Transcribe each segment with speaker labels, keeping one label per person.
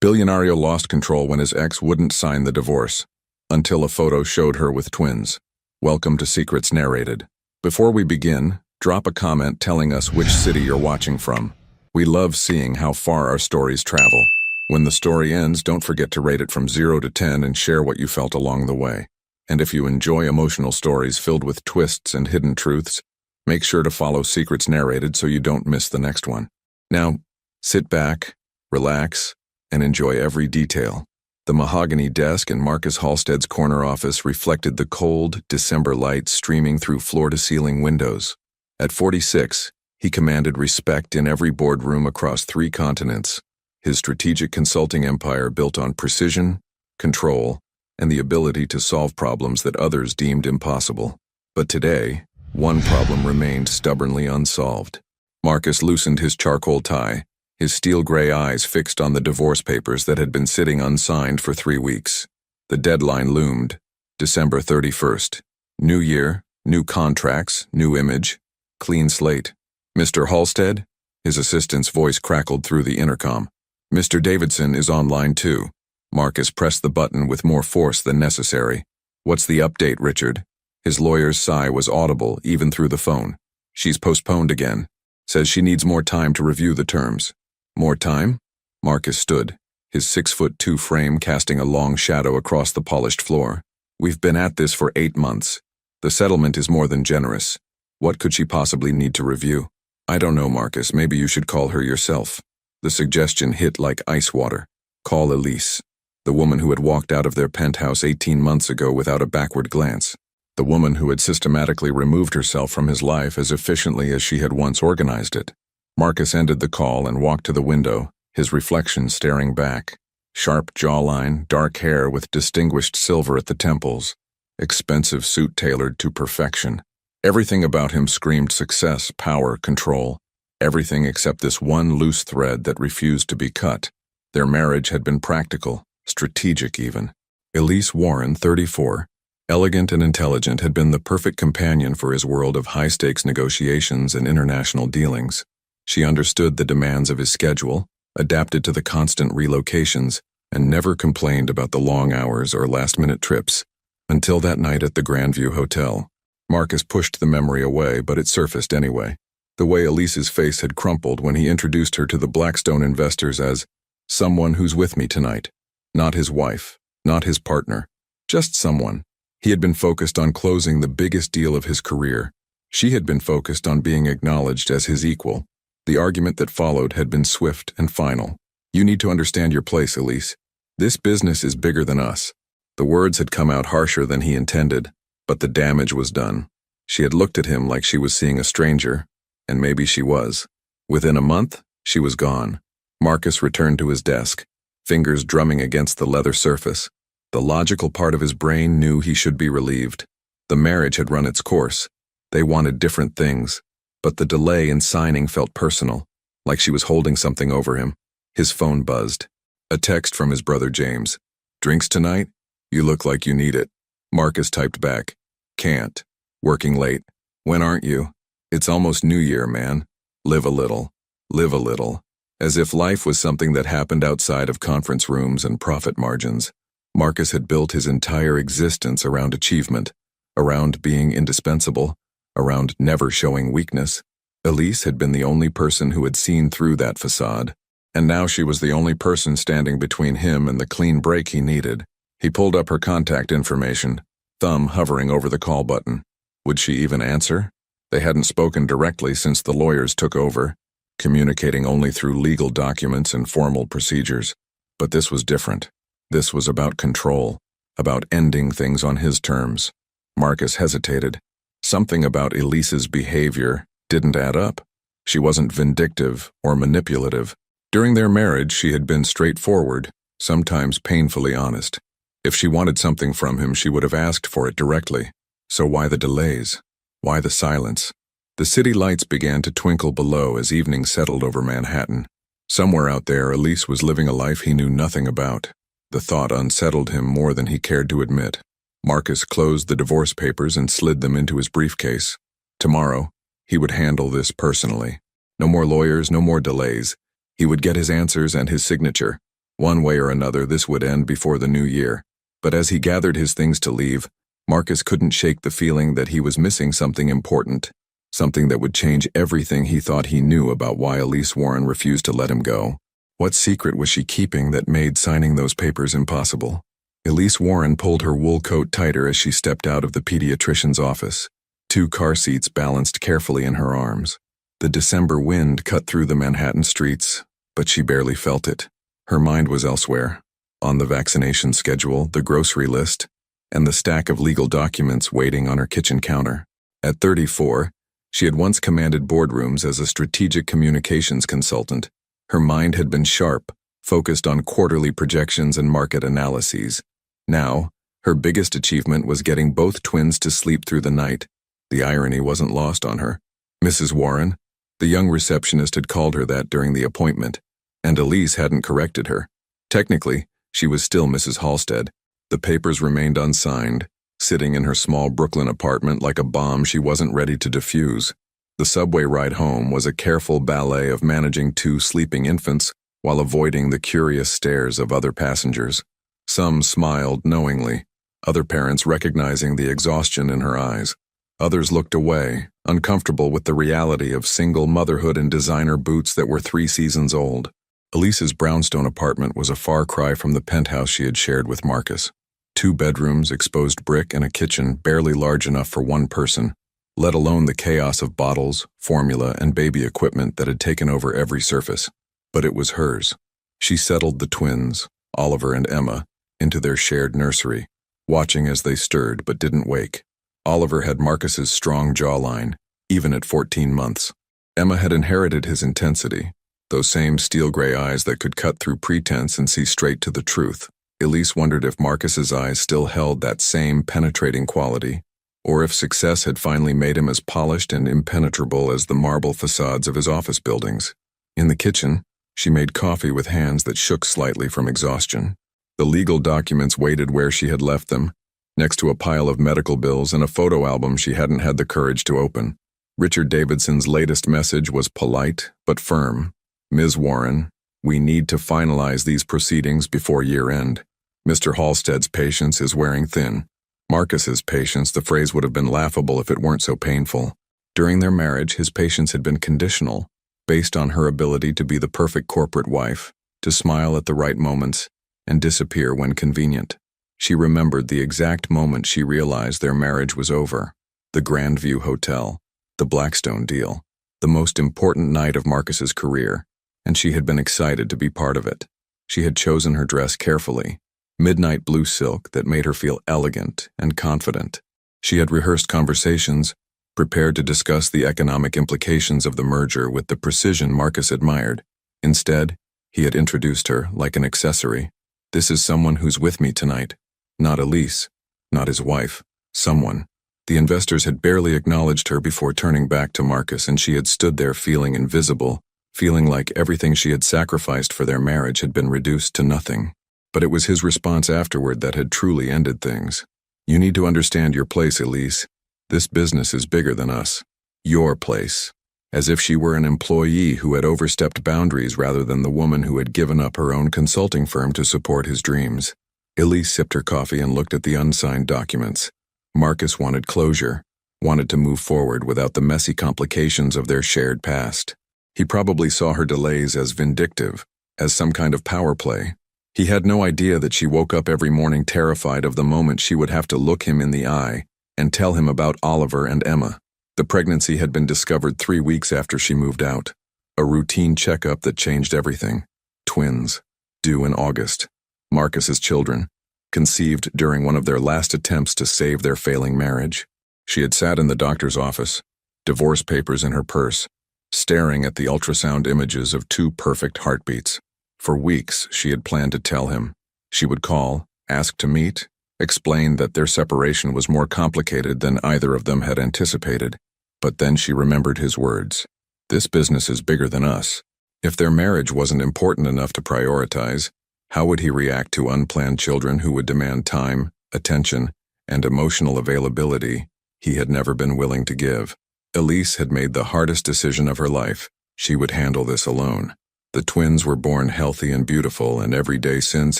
Speaker 1: Bilionario lost control when his ex wouldn't sign the divorce, until a photo showed her with twins. Welcome to Secrets Narrated. Before we begin, drop a comment telling us which city you're watching from. We love seeing how far our stories travel. When the story ends, don't forget to rate it from 0 to 10 and share what you felt along the way. And if you enjoy emotional stories filled with twists and hidden truths, make sure to follow Secrets Narrated so you don't miss the next one. Now, sit back, relax, and enjoy every detail. The mahogany desk in Marcus Halstead's corner office reflected the cold, December light streaming through floor-to-ceiling windows. At 46, he commanded respect in every boardroom across 3 continents. His strategic consulting empire built on precision, control, and the ability to solve problems that others deemed impossible. But today, one problem remained stubbornly unsolved. Marcus loosened his charcoal tie, his steel-gray eyes fixed on the divorce papers that had been sitting unsigned for 3 weeks. The deadline loomed, December 31st. New year, new contracts, new image, clean slate. Mr. Halstead? His assistant's voice crackled through the intercom. Mr. Davidson is online too. Marcus pressed the button with more force than necessary. What's the update, Richard? His lawyer's sigh was audible even through the phone. She's postponed again. Says she needs more time to review the terms. More time? Marcus stood, his 6'2" frame casting a long shadow across the polished floor. We've been at this for 8 months. The settlement is more than generous. What could she possibly need to review? I don't know, Marcus. Maybe you should call her yourself. The suggestion hit like ice water. Call Elise. The woman who had walked out of their penthouse 18 months ago without a backward glance. The woman who had systematically removed herself from his life as efficiently as she had once organized it. Marcus ended the call and walked to the window, his reflection staring back. Sharp jawline, dark hair with distinguished silver at the temples. Expensive suit tailored to perfection. Everything about him screamed success, power, control. Everything except this one loose thread that refused to be cut. Their marriage had been practical, strategic even. Elise Warren, 34, elegant and intelligent, had been the perfect companion for his world of high-stakes negotiations and international dealings. She understood the demands of his schedule, adapted to the constant relocations, and never complained about the long hours or last-minute trips. Until that night at the Grandview Hotel. Marcus pushed the memory away, but it surfaced anyway. The way Elise's face had crumpled when he introduced her to the Blackstone investors as someone who's with me tonight. Not his wife, not his partner, just someone. He had been focused on closing the biggest deal of his career. She had been focused on being acknowledged as his equal. The argument that followed had been swift and final. You need to understand your place, Elise. This business is bigger than us. The words had come out harsher than he intended, but the damage was done. She had looked at him like she was seeing a stranger, and maybe she was. Within a month, she was gone. Marcus returned to his desk, fingers drumming against the leather surface. The logical part of his brain knew he should be relieved. The marriage had run its course. They wanted different things, but the delay in signing felt personal, like she was holding something over him. His phone buzzed. A text from his brother James. Drinks tonight? You look like you need it. Marcus typed back. Can't. Working late. When aren't you? It's almost New Year, man. Live a little. Live a little. As if life was something that happened outside of conference rooms and profit margins. Marcus had built his entire existence around achievement, around being indispensable, around never showing weakness. Elise had been the only person who had seen through that facade, and now she was the only person standing between him and the clean break he needed. He pulled up her contact information, thumb hovering over the call button. Would she even answer? They hadn't spoken directly since the lawyers took over, communicating only through legal documents and formal procedures. But this was different. This was about control, about ending things on his terms. Marcus hesitated. Something about Elise's behavior didn't add up. She wasn't vindictive or manipulative. During their marriage, she had been straightforward, sometimes painfully honest. If she wanted something from him, she would have asked for it directly. So why the delays? Why the silence? The city lights began to twinkle below as evening settled over Manhattan. Somewhere out there, Elise was living a life he knew nothing about. The thought unsettled him more than he cared to admit. Marcus closed the divorce papers and slid them into his briefcase. Tomorrow, he would handle this personally. No more lawyers, no more delays. He would get his answers and his signature. One way or another, this would end before the new year. But as he gathered his things to leave, Marcus couldn't shake the feeling that he was missing something important, something that would change everything he thought he knew about why Elise Warren refused to let him go. What secret was she keeping that made signing those papers impossible? Elise Warren pulled her wool coat tighter as she stepped out of the pediatrician's office. 2 car seats balanced carefully in her arms. The December wind cut through the Manhattan streets, but she barely felt it. Her mind was elsewhere, on the vaccination schedule, the grocery list, and the stack of legal documents waiting on her kitchen counter. At 34, she had once commanded boardrooms as a strategic communications consultant. Her mind had been sharp, focused on quarterly projections and market analyses. Now, her biggest achievement was getting both twins to sleep through the night. The irony wasn't lost on her. Mrs. Warren, the young receptionist, had called her that during the appointment, and Elise hadn't corrected her. Technically, she was still Mrs. Halstead. The papers remained unsigned, sitting in her small Brooklyn apartment like a bomb she wasn't ready to defuse. The subway ride home was a careful ballet of managing 2 sleeping infants while avoiding the curious stares of other passengers. Some smiled knowingly, other parents recognizing the exhaustion in her eyes. Others looked away, uncomfortable with the reality of single motherhood in designer boots that were 3 seasons old. Elise's brownstone apartment was a far cry from the penthouse she had shared with Marcus. 2 bedrooms, exposed brick, and a kitchen barely large enough for one person, let alone the chaos of bottles, formula, and baby equipment that had taken over every surface. But it was hers. She settled the twins, Oliver and Emma, into their shared nursery, watching as they stirred but didn't wake. Oliver had Marcus's strong jawline, even at 14 months. Emma had inherited his intensity, those same steel-gray eyes that could cut through pretense and see straight to the truth. Elise wondered if Marcus's eyes still held that same penetrating quality, or if success had finally made him as polished and impenetrable as the marble facades of his office buildings. In the kitchen, she made coffee with hands that shook slightly from exhaustion. The legal documents waited where she had left them, next to a pile of medical bills and a photo album she hadn't had the courage to open. Richard Davidson's latest message was polite but firm. Ms. Warren, we need to finalize these proceedings before year-end. Mr. Halstead's patience is wearing thin. Marcus's patience, the phrase would have been laughable if it weren't so painful. During their marriage, his patience had been conditional, based on her ability to be the perfect corporate wife, to smile at the right moments, and disappear when convenient. She remembered the exact moment she realized their marriage was over. The Grandview Hotel, the Blackstone deal, the most important night of Marcus's career, and she had been excited to be part of it. She had chosen her dress carefully, midnight blue silk that made her feel elegant and confident. She had rehearsed conversations, prepared to discuss the economic implications of the merger with the precision Marcus admired. Instead, he had introduced her like an accessory. This is someone who's with me tonight. Not Elise, not his wife, someone. The investors had barely acknowledged her before turning back to Marcus, and she had stood there feeling invisible, feeling like everything she had sacrificed for their marriage had been reduced to nothing. But it was his response afterward that had truly ended things. You need to understand your place, Elise. This business is bigger than us. Your place. As if she were an employee who had overstepped boundaries rather than the woman who had given up her own consulting firm to support his dreams. Elise sipped her coffee and looked at the unsigned documents. Marcus wanted closure, wanted to move forward without the messy complications of their shared past. He probably saw her delays as vindictive, as some kind of power play. He had no idea that she woke up every morning terrified of the moment she would have to look him in the eye and tell him about Oliver and Emma. The pregnancy had been discovered 3 weeks after she moved out. A routine checkup that changed everything. Twins, due in August. Marcus's children, conceived during one of their last attempts to save their failing marriage. She had sat in the doctor's office, divorce papers in her purse, staring at the ultrasound images of 2 perfect heartbeats. For weeks, she had planned to tell him. She would call, ask to meet, explain that their separation was more complicated than either of them had anticipated. But then she remembered his words. This business is bigger than us. If their marriage wasn't important enough to prioritize, how would he react to unplanned children who would demand time, attention, and emotional availability he had never been willing to give? Elise had made the hardest decision of her life. She would handle this alone. The twins were born healthy and beautiful, and every day since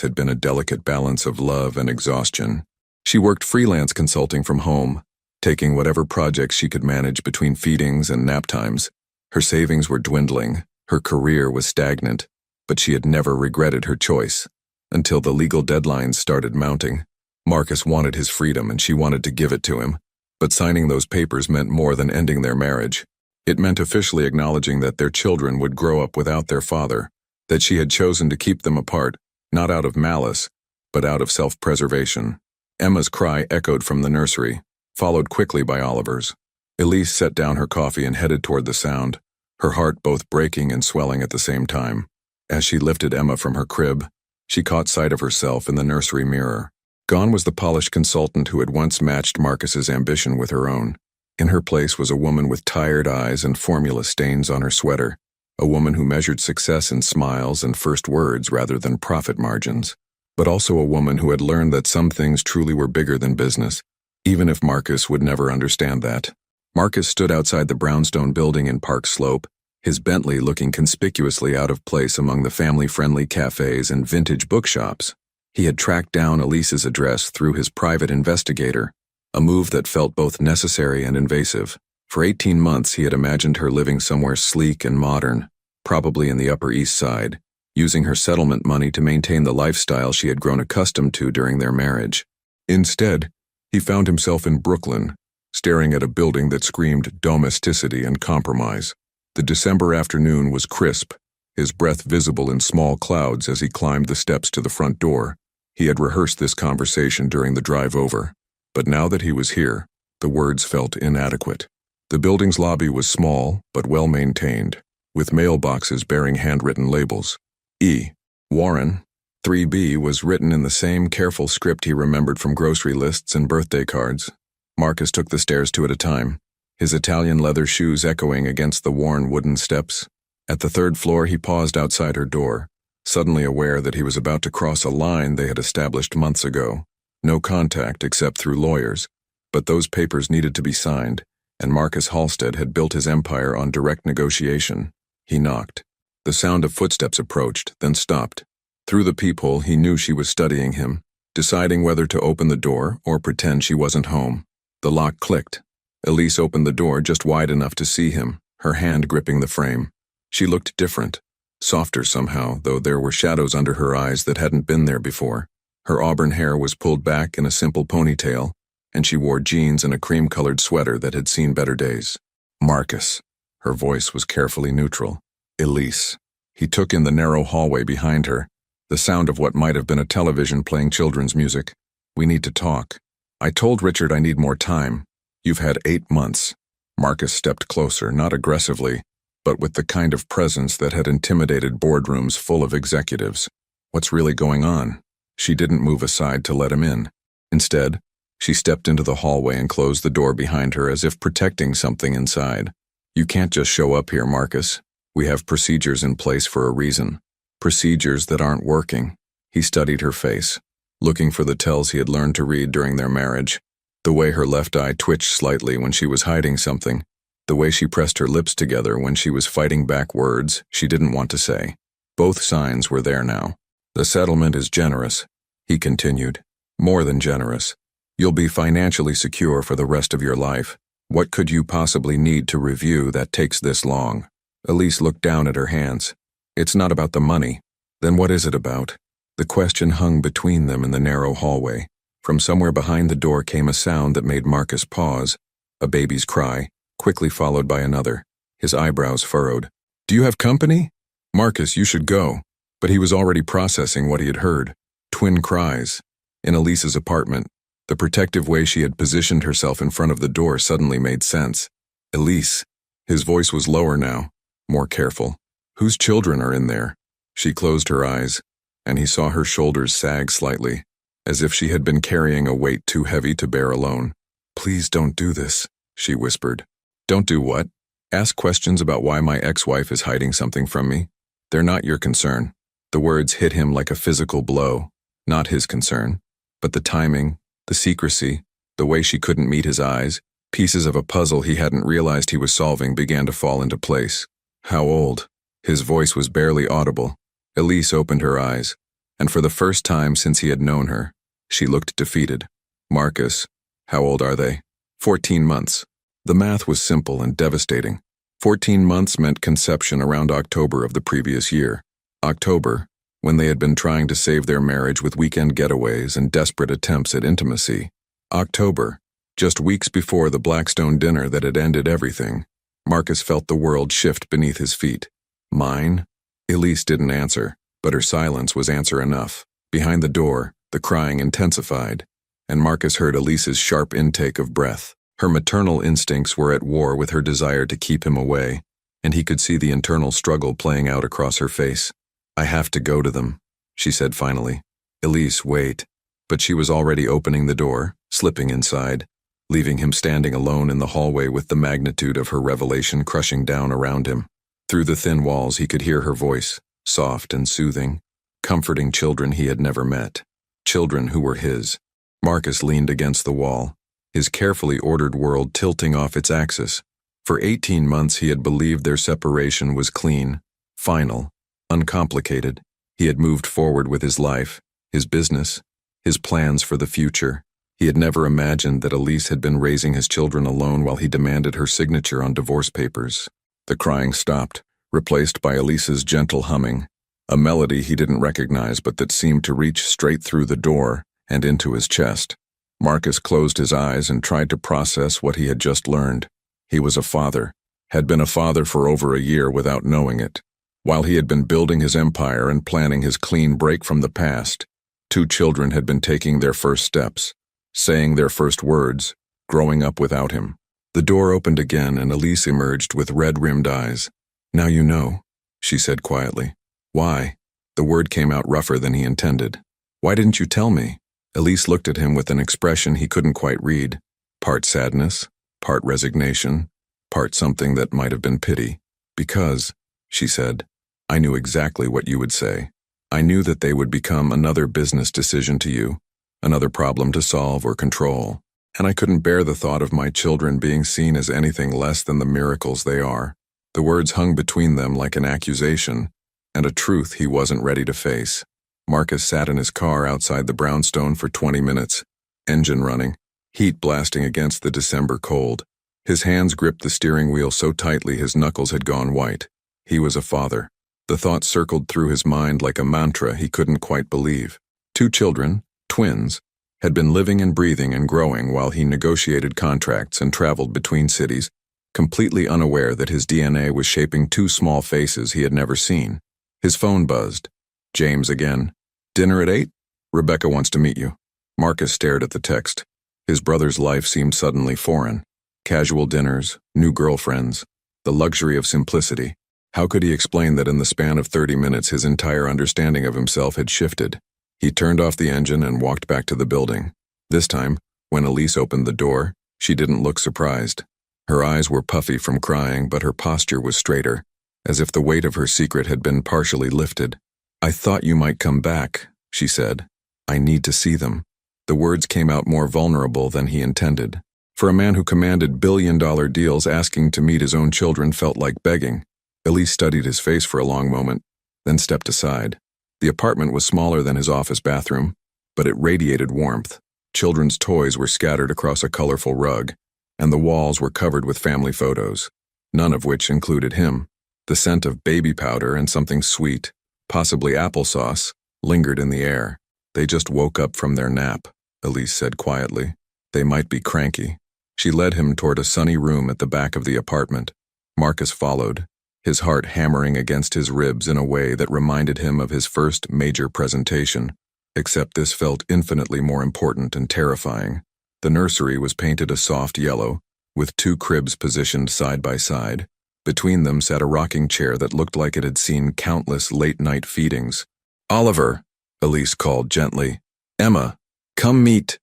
Speaker 1: had been a delicate balance of love and exhaustion. She worked freelance consulting from home, taking whatever projects she could manage between feedings and nap times. Her savings were dwindling, her career was stagnant, but she had never regretted her choice. Until the legal deadlines started mounting. Marcus wanted his freedom and she wanted to give it to him. But signing those papers meant more than ending their marriage. It meant officially acknowledging that their children would grow up without their father, that she had chosen to keep them apart, not out of malice, but out of self-preservation. Emma's cry echoed from the nursery, followed quickly by Oliver's. Elise set down her coffee and headed toward the sound, her heart both breaking and swelling at the same time. As she lifted Emma from her crib, she caught sight of herself in the nursery mirror. Gone was the polished consultant who had once matched Marcus's ambition with her own. In her place was a woman with tired eyes and formula stains on her sweater, a woman who measured success in smiles and first words rather than profit margins, but also a woman who had learned that some things truly were bigger than business, even if Marcus would never understand that. Marcus stood outside the brownstone building in Park Slope, his Bentley looking conspicuously out of place among the family-friendly cafes and vintage bookshops. He had tracked down Elise's address through his private investigator, a move that felt both necessary and invasive. For 18 months he had imagined her living somewhere sleek and modern, probably in the Upper East Side, using her settlement money to maintain the lifestyle she had grown accustomed to during their marriage. Instead, he found himself in Brooklyn, staring at a building that screamed domesticity and compromise. The December afternoon was crisp, his breath visible in small clouds as he climbed the steps to the front door. He had rehearsed this conversation during the drive over, but now that he was here, the words felt inadequate. The building's lobby was small but well maintained, with mailboxes bearing handwritten labels. E. Warren, 3B was written in the same careful script he remembered from grocery lists and birthday cards. Marcus took the stairs two at a time, his Italian leather shoes echoing against the worn wooden steps. At the third floor he paused outside her door, suddenly aware that he was about to cross a line they had established months ago. No contact except through lawyers, but those papers needed to be signed, and Marcus Halstead had built his empire on direct negotiation. He knocked. The sound of footsteps approached, then stopped. Through the peephole he knew she was studying him, deciding whether to open the door or pretend she wasn't home. The lock clicked. Elise opened the door just wide enough to see him, her hand gripping the frame. She looked different, softer somehow, though there were shadows under her eyes that hadn't been there before. Her auburn hair was pulled back in a simple ponytail, and she wore jeans and a cream-colored sweater that had seen better days. Marcus. Her voice was carefully neutral. Elise. He took in the narrow hallway behind her, the sound of what might have been a television playing children's music. We need to talk. I told Richard I need more time. You've had 8 months. Marcus stepped closer, not aggressively, but with the kind of presence that had intimidated boardrooms full of executives. What's really going on? She didn't move aside to let him in. Instead, she stepped into the hallway and closed the door behind her as if protecting something inside. You can't just show up here, Marcus. We have procedures in place for a reason. Procedures that aren't working. He studied her face, looking for the tells he had learned to read during their marriage. The way her left eye twitched slightly when she was hiding something. The way she pressed her lips together when she was fighting back words she didn't want to say. Both signs were there now. The settlement is generous, he continued. More than generous. You'll be financially secure for the rest of your life. What could you possibly need to review that takes this long? Elise looked down at her hands. It's not about the money. Then what is it about? The question hung between them in the narrow hallway. From somewhere behind the door came a sound that made Marcus pause, a baby's cry, quickly followed by another, his eyebrows furrowed. Do you have company? Marcus, you should go. But he was already processing what he had heard. Twin cries. In Elise's apartment, the protective way she had positioned herself in front of the door suddenly made sense. Elise. His voice was lower now, more careful. Whose children are in there? She closed her eyes, and he saw her shoulders sag slightly, as if she had been carrying a weight too heavy to bear alone. Please don't do this, she whispered. Don't do what? Ask questions about why my ex-wife is hiding something from me. They're not your concern. The words hit him like a physical blow, not his concern. But the timing, the secrecy, the way she couldn't meet his eyes, pieces of a puzzle he hadn't realized he was solving began to fall into place. How old? His voice was barely audible. Elise opened her eyes, and for the first time since he had known her, she looked defeated. Marcus, how old are they? 14 months. The math was simple and devastating. 14 months meant conception around October of the previous year. October, when they had been trying to save their marriage with weekend getaways and desperate attempts at intimacy. October, just weeks before the Blackstone dinner that had ended everything. Marcus felt the world shift beneath his feet. Mine? Elise didn't answer, but her silence was answer enough. Behind the door, the crying intensified, and Marcus heard Elise's sharp intake of breath. Her maternal instincts were at war with her desire to keep him away, and he could see the internal struggle playing out across her face. I have to go to them, she said finally. Elise, wait. But she was already opening the door, slipping inside, leaving him standing alone in the hallway with the magnitude of her revelation crushing down around him. Through the thin walls he could hear her voice, soft and soothing, comforting children he had never met. Children who were his. Marcus leaned against the wall, his carefully ordered world tilting off its axis. For 18 months he had believed their separation was clean, final, uncomplicated. He had moved forward with his life, his business, his plans for the future. He had never imagined that Elise had been raising his children alone while he demanded her signature on divorce papers. The crying stopped, replaced by Elise's gentle humming, a melody he didn't recognize but that seemed to reach straight through the door and into his chest. Marcus closed his eyes and tried to process what he had just learned. He was a father, had been a father for over a year without knowing it. While he had been building his empire and planning his clean break from the past, 2 children had been taking their first steps, saying their first words, growing up without him. The door opened again and Elise emerged with red-rimmed eyes. Now you know, she said quietly. Why? The word came out rougher than he intended. Why didn't you tell me? Elise looked at him with an expression he couldn't quite read. Part sadness, part resignation, part something that might have been pity. Because, she said, I knew exactly what you would say. I knew that they would become another business decision to you, another problem to solve or control, and I couldn't bear the thought of my children being seen as anything less than the miracles they are. The words hung between them like an accusation, and a truth he wasn't ready to face. Marcus sat in his car outside the brownstone for 20 minutes, engine running, heat blasting against the December cold. His hands gripped the steering wheel so tightly his knuckles had gone white. He was a father. The thought circled through his mind like a mantra he couldn't quite believe. 2 children, twins, had been living and breathing and growing while he negotiated contracts and traveled between cities, completely unaware that his DNA was shaping 2 small faces he had never seen. His phone buzzed. James again. Dinner at 8? Rebecca wants to meet you. Marcus stared at the text. His brother's life seemed suddenly foreign. Casual dinners, new girlfriends, the luxury of simplicity. How could he explain that in the span of 30 minutes his entire understanding of himself had shifted? He turned off the engine and walked back to the building. This time, when Elise opened the door, she didn't look surprised. Her eyes were puffy from crying, but her posture was straighter, as if the weight of her secret had been partially lifted. I thought you might come back, she said. I need to see them. The words came out more vulnerable than he intended. For a man who commanded billion-dollar deals, asking to meet his own children felt like begging. Elise studied his face for a long moment, then stepped aside. The apartment was smaller than his office bathroom, but it radiated warmth. Children's toys were scattered across a colorful rug, and the walls were covered with family photos, none of which included him. The scent of baby powder and something sweet, possibly applesauce, lingered in the air. They just woke up from their nap, Elise said quietly. They might be cranky. She led him toward a sunny room at the back of the apartment. Marcus followed, his heart hammering against his ribs in a way that reminded him of his first major presentation, except this felt infinitely more important and terrifying. The nursery was painted a soft yellow, with 2 cribs positioned side by side. Between them sat a rocking chair that looked like it had seen countless late-night feedings. Oliver, Elise called gently. Emma, come meet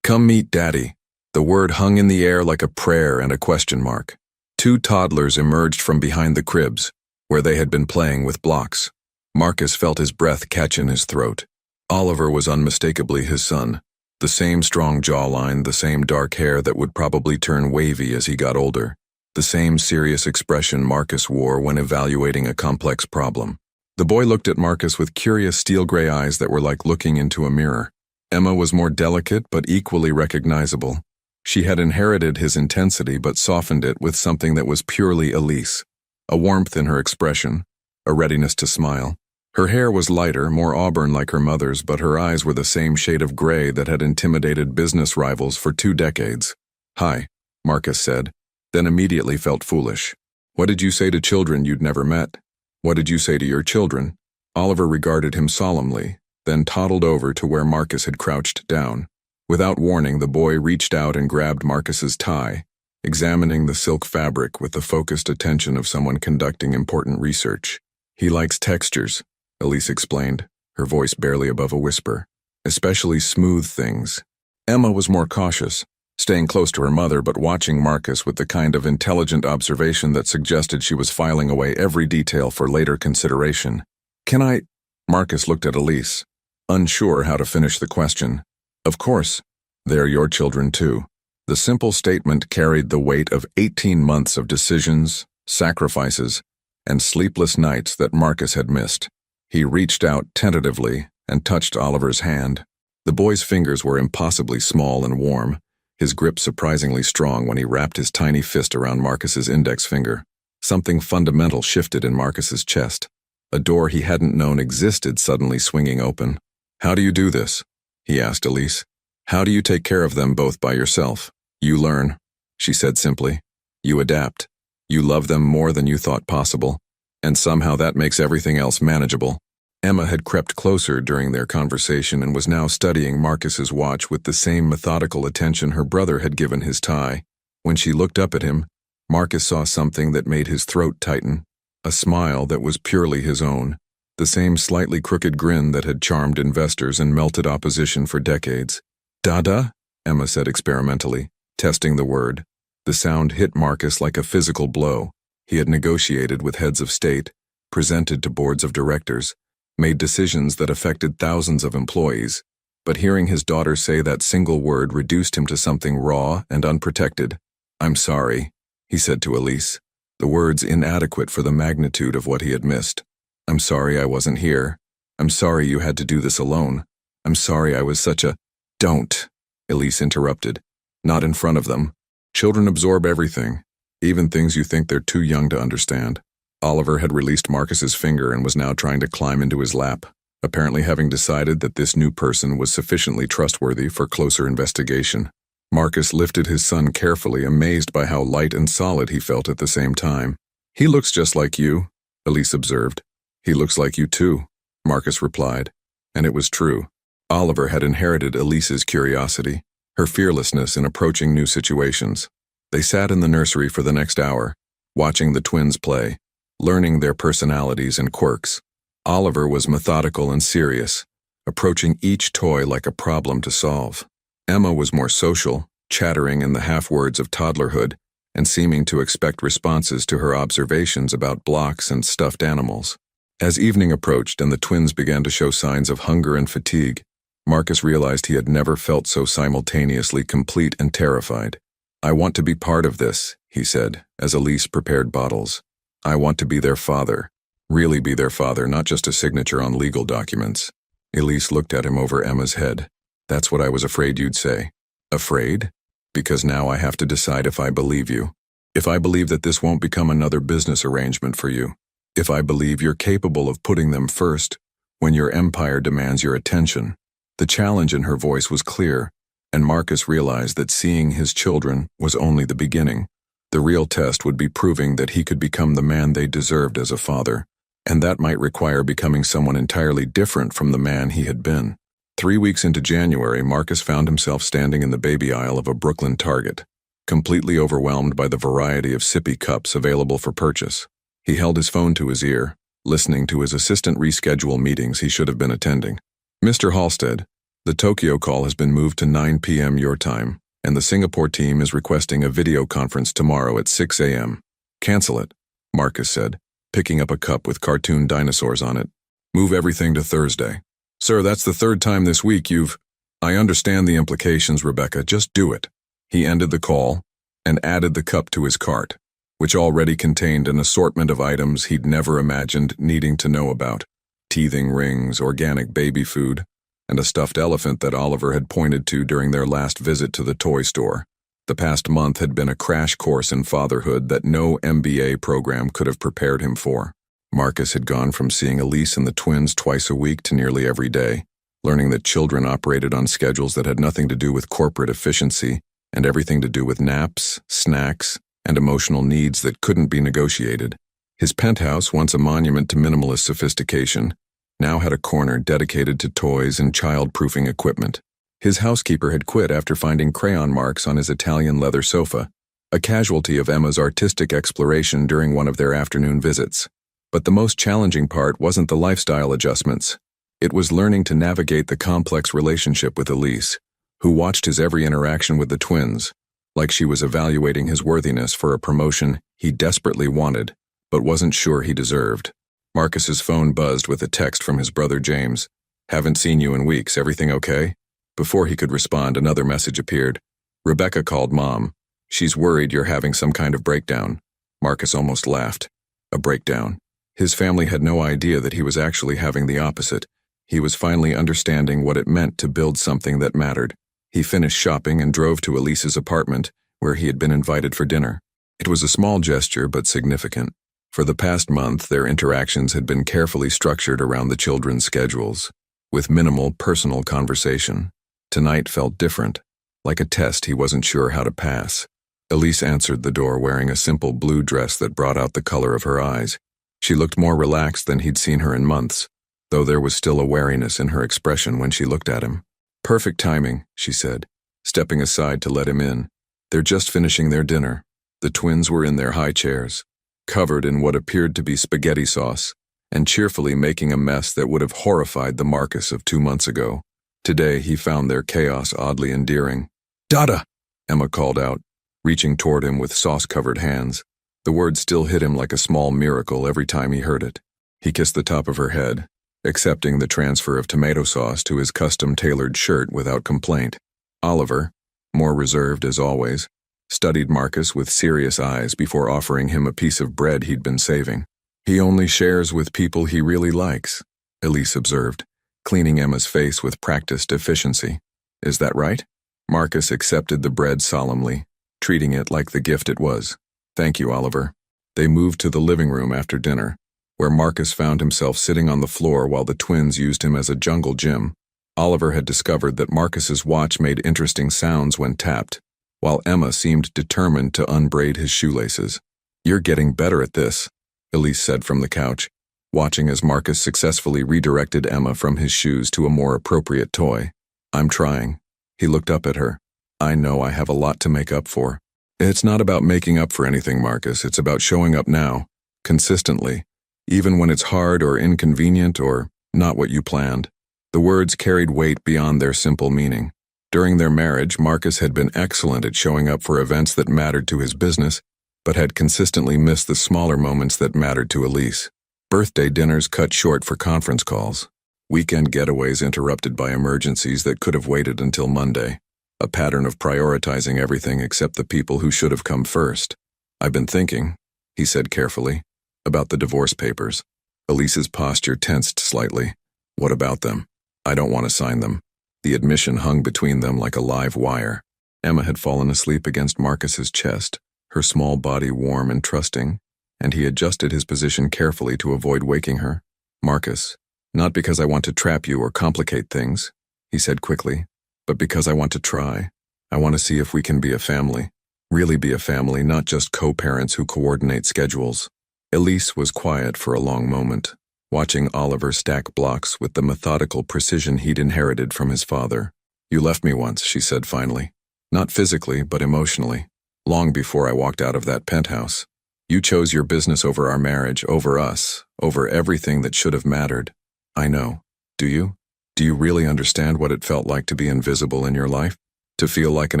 Speaker 1: Daddy. The word hung in the air like a prayer and a question mark. 2 toddlers emerged from behind the cribs, where they had been playing with blocks. Marcus felt his breath catch in his throat. Oliver was unmistakably his son. The same strong jawline, the same dark hair that would probably turn wavy as he got older. the same serious expression Marcus wore when evaluating a complex problem. The boy looked at Marcus with curious steel-gray eyes that were like looking into a mirror. Emma was more delicate but equally recognizable. She had inherited his intensity but softened it with something that was purely Elise. A warmth in her expression, a readiness to smile. Her hair was lighter, more auburn like her mother's, but her eyes were the same shade of gray that had intimidated business rivals for 2 decades. "Hi," Marcus said, then immediately felt foolish. "What did you say to children you'd never met? What did you say to your children?" Oliver regarded him solemnly, then toddled over to where Marcus had crouched down. Without warning, the boy reached out and grabbed Marcus's tie, examining the silk fabric with the focused attention of someone conducting important research. "He likes textures," Elise explained, her voice barely above a whisper, "especially smooth things." Emma was more cautious, staying close to her mother but watching Marcus with the kind of intelligent observation that suggested she was filing away every detail for later consideration. "Can I?" Marcus looked at Elise, unsure how to finish the question. "Of course. They're your children too." The simple statement carried the weight of 18 months of decisions, sacrifices, and sleepless nights that Marcus had missed. He reached out tentatively and touched Oliver's hand. The boy's fingers were impossibly small and warm, his grip surprisingly strong when he wrapped his tiny fist around Marcus's index finger. Something fundamental shifted in Marcus's chest. A door he hadn't known existed suddenly swinging open. "How do you do this?" he asked Elise. "How do you take care of them both by yourself?" "You learn," she said simply. "You adapt. You love them more than you thought possible, and somehow that makes everything else manageable." Emma had crept closer during their conversation and was now studying Marcus's watch with the same methodical attention her brother had given his tie. When she looked up at him, Marcus saw something that made his throat tighten, a smile that was purely his own, the same slightly crooked grin that had charmed investors and melted opposition for decades. "Dada?" Emma said experimentally, testing the word. The sound hit Marcus like a physical blow. He had negotiated with heads of state, presented to boards of directors, made decisions that affected thousands of employees, but hearing his daughter say that single word reduced him to something raw and unprotected. "I'm sorry," he said to Elise, the words inadequate for the magnitude of what he had missed. "I'm sorry I wasn't here. I'm sorry you had to do this alone. I'm sorry I was such a—" "Don't," Elise interrupted. "Not in front of them. Children absorb everything, even things you think they're too young to understand." Oliver had released Marcus's finger and was now trying to climb into his lap, apparently having decided that this new person was sufficiently trustworthy for closer investigation. Marcus lifted his son carefully, amazed by how light and solid he felt at the same time. "He looks just like you," Elise observed. "He looks like you too," Marcus replied, and it was true. Oliver had inherited Elise's curiosity, her fearlessness in approaching new situations. They sat in the nursery for the next hour, watching the twins play, learning their personalities and quirks. Oliver was methodical and serious, approaching each toy like a problem to solve. Emma was more social, chattering in the half-words of toddlerhood and seeming to expect responses to her observations about blocks and stuffed animals. As evening approached and the twins began to show signs of hunger and fatigue, Marcus realized he had never felt so simultaneously complete and terrified. "I want to be part of this," he said, as Elise prepared bottles. "I want to be their father. Really be their father, not just a signature on legal documents." Elise looked at him over Emma's head. "That's what I was afraid you'd say." "Afraid? Because now I have to decide if I believe you. If I believe that this won't become another business arrangement for you. If I believe you're capable of putting them first when your empire demands your attention." The challenge in her voice was clear, and Marcus realized that seeing his children was only the beginning. The real test would be proving that he could become the man they deserved as a father, and that might require becoming someone entirely different from the man he had been. 3 weeks into January, Marcus found himself standing in the baby aisle of a Brooklyn Target, completely overwhelmed by the variety of sippy cups available for purchase. He held his phone to his ear, listening to his assistant reschedule meetings he should have been attending. "Mr. Halstead, the Tokyo call has been moved to 9 p.m. your time, and the Singapore team is requesting a video conference tomorrow at 6 a.m. "Cancel it," Marcus said, picking up a cup with cartoon dinosaurs on it. "Move everything to Thursday." "Sir, that's the 3rd time this week you've—" "I understand the implications, Rebecca. Just do it." He ended the call and added the cup to his cart. which already contained an assortment of items he'd never imagined needing to know about: teething rings, organic baby food, and a stuffed elephant that Oliver had pointed to during their last visit to the toy store. The past month had been a crash course in fatherhood that no MBA program could have prepared him for. Marcus had gone from seeing Elise and the twins twice a week to nearly every day, learning that children operated on schedules that had nothing to do with corporate efficiency and everything to do with naps, snacks, and emotional needs that couldn't be negotiated. His penthouse, once a monument to minimalist sophistication, now had a corner dedicated to toys and child-proofing equipment. His housekeeper had quit after finding crayon marks on his Italian leather sofa, a casualty of Emma's artistic exploration during one of their afternoon visits. But the most challenging part wasn't the lifestyle adjustments. It was learning to navigate the complex relationship with Elise, who watched his every interaction with the twins, like she was evaluating his worthiness for a promotion he desperately wanted, but wasn't sure he deserved. Marcus's phone buzzed with a text from his brother James. "Haven't seen you in weeks, everything okay?" Before he could respond, another message appeared. "Rebecca called Mom. She's worried you're having some kind of breakdown." Marcus almost laughed. A breakdown. His family had no idea that he was actually having the opposite. He was finally understanding what it meant to build something that mattered. He finished shopping and drove to Elise's apartment, where he had been invited for dinner. It was a small gesture, but significant. For the past month, their interactions had been carefully structured around the children's schedules, with minimal personal conversation. Tonight felt different, like a test he wasn't sure how to pass. Elise answered the door wearing a simple blue dress that brought out the color of her eyes. She looked more relaxed than he'd seen her in months, though there was still a wariness in her expression when she looked at him. "Perfect timing," she said, stepping aside to let him in. "They're just finishing their dinner." The twins were in their high chairs, covered in what appeared to be spaghetti sauce, and cheerfully making a mess that would have horrified the Marcus of 2 months ago. Today he found their chaos oddly endearing. "Dada!" Emma called out, reaching toward him with sauce-covered hands. The word still hit him like a small miracle every time he heard it. He kissed the top of her head, accepting the transfer of tomato sauce to his custom-tailored shirt without complaint. Oliver, more reserved as always, studied Marcus with serious eyes before offering him a piece of bread he'd been saving. "He only shares with people he really likes," Elise observed, cleaning Emma's face with practiced efficiency. "Is that right?" Marcus accepted the bread solemnly, treating it like the gift it was. "Thank you, Oliver." They moved to the living room after dinner, where Marcus found himself sitting on the floor while the twins used him as a jungle gym. Oliver had discovered that Marcus's watch made interesting sounds when tapped, while Emma seemed determined to unbraid his shoelaces. "You're getting better at this," Elise said from the couch, watching as Marcus successfully redirected Emma from his shoes to a more appropriate toy. "I'm trying." He looked up at her. "I know I have a lot to make up for." "It's not about making up for anything, Marcus. It's about showing up now, consistently, even when it's hard or inconvenient or not what you planned." The words carried weight beyond their simple meaning. During their marriage, Marcus had been excellent at showing up for events that mattered to his business, but had consistently missed the smaller moments that mattered to Elise. Birthday dinners cut short for conference calls. Weekend getaways interrupted by emergencies that could have waited until Monday. A pattern of prioritizing everything except the people who should have come first. "I've been thinking," he said carefully, "about the divorce papers." Elise's posture tensed slightly. "What about them?" "I don't want to sign them." The admission hung between them like a live wire. Emma had fallen asleep against Marcus's chest, her small body warm and trusting, and he adjusted his position carefully to avoid waking her. "Marcus, not because I want to trap you or complicate things," he said quickly, "but because I want to try. I want to see if we can be a family. Really be a family, not just co-parents who coordinate schedules." Elise was quiet for a long moment, watching Oliver stack blocks with the methodical precision he'd inherited from his father. "You left me once," she said finally. "Not physically, but emotionally. Long before I walked out of that penthouse. You chose your business over our marriage, over us, over everything that should have mattered." "I know. Do you? Do you really understand what it felt like to be invisible in your life? To feel like an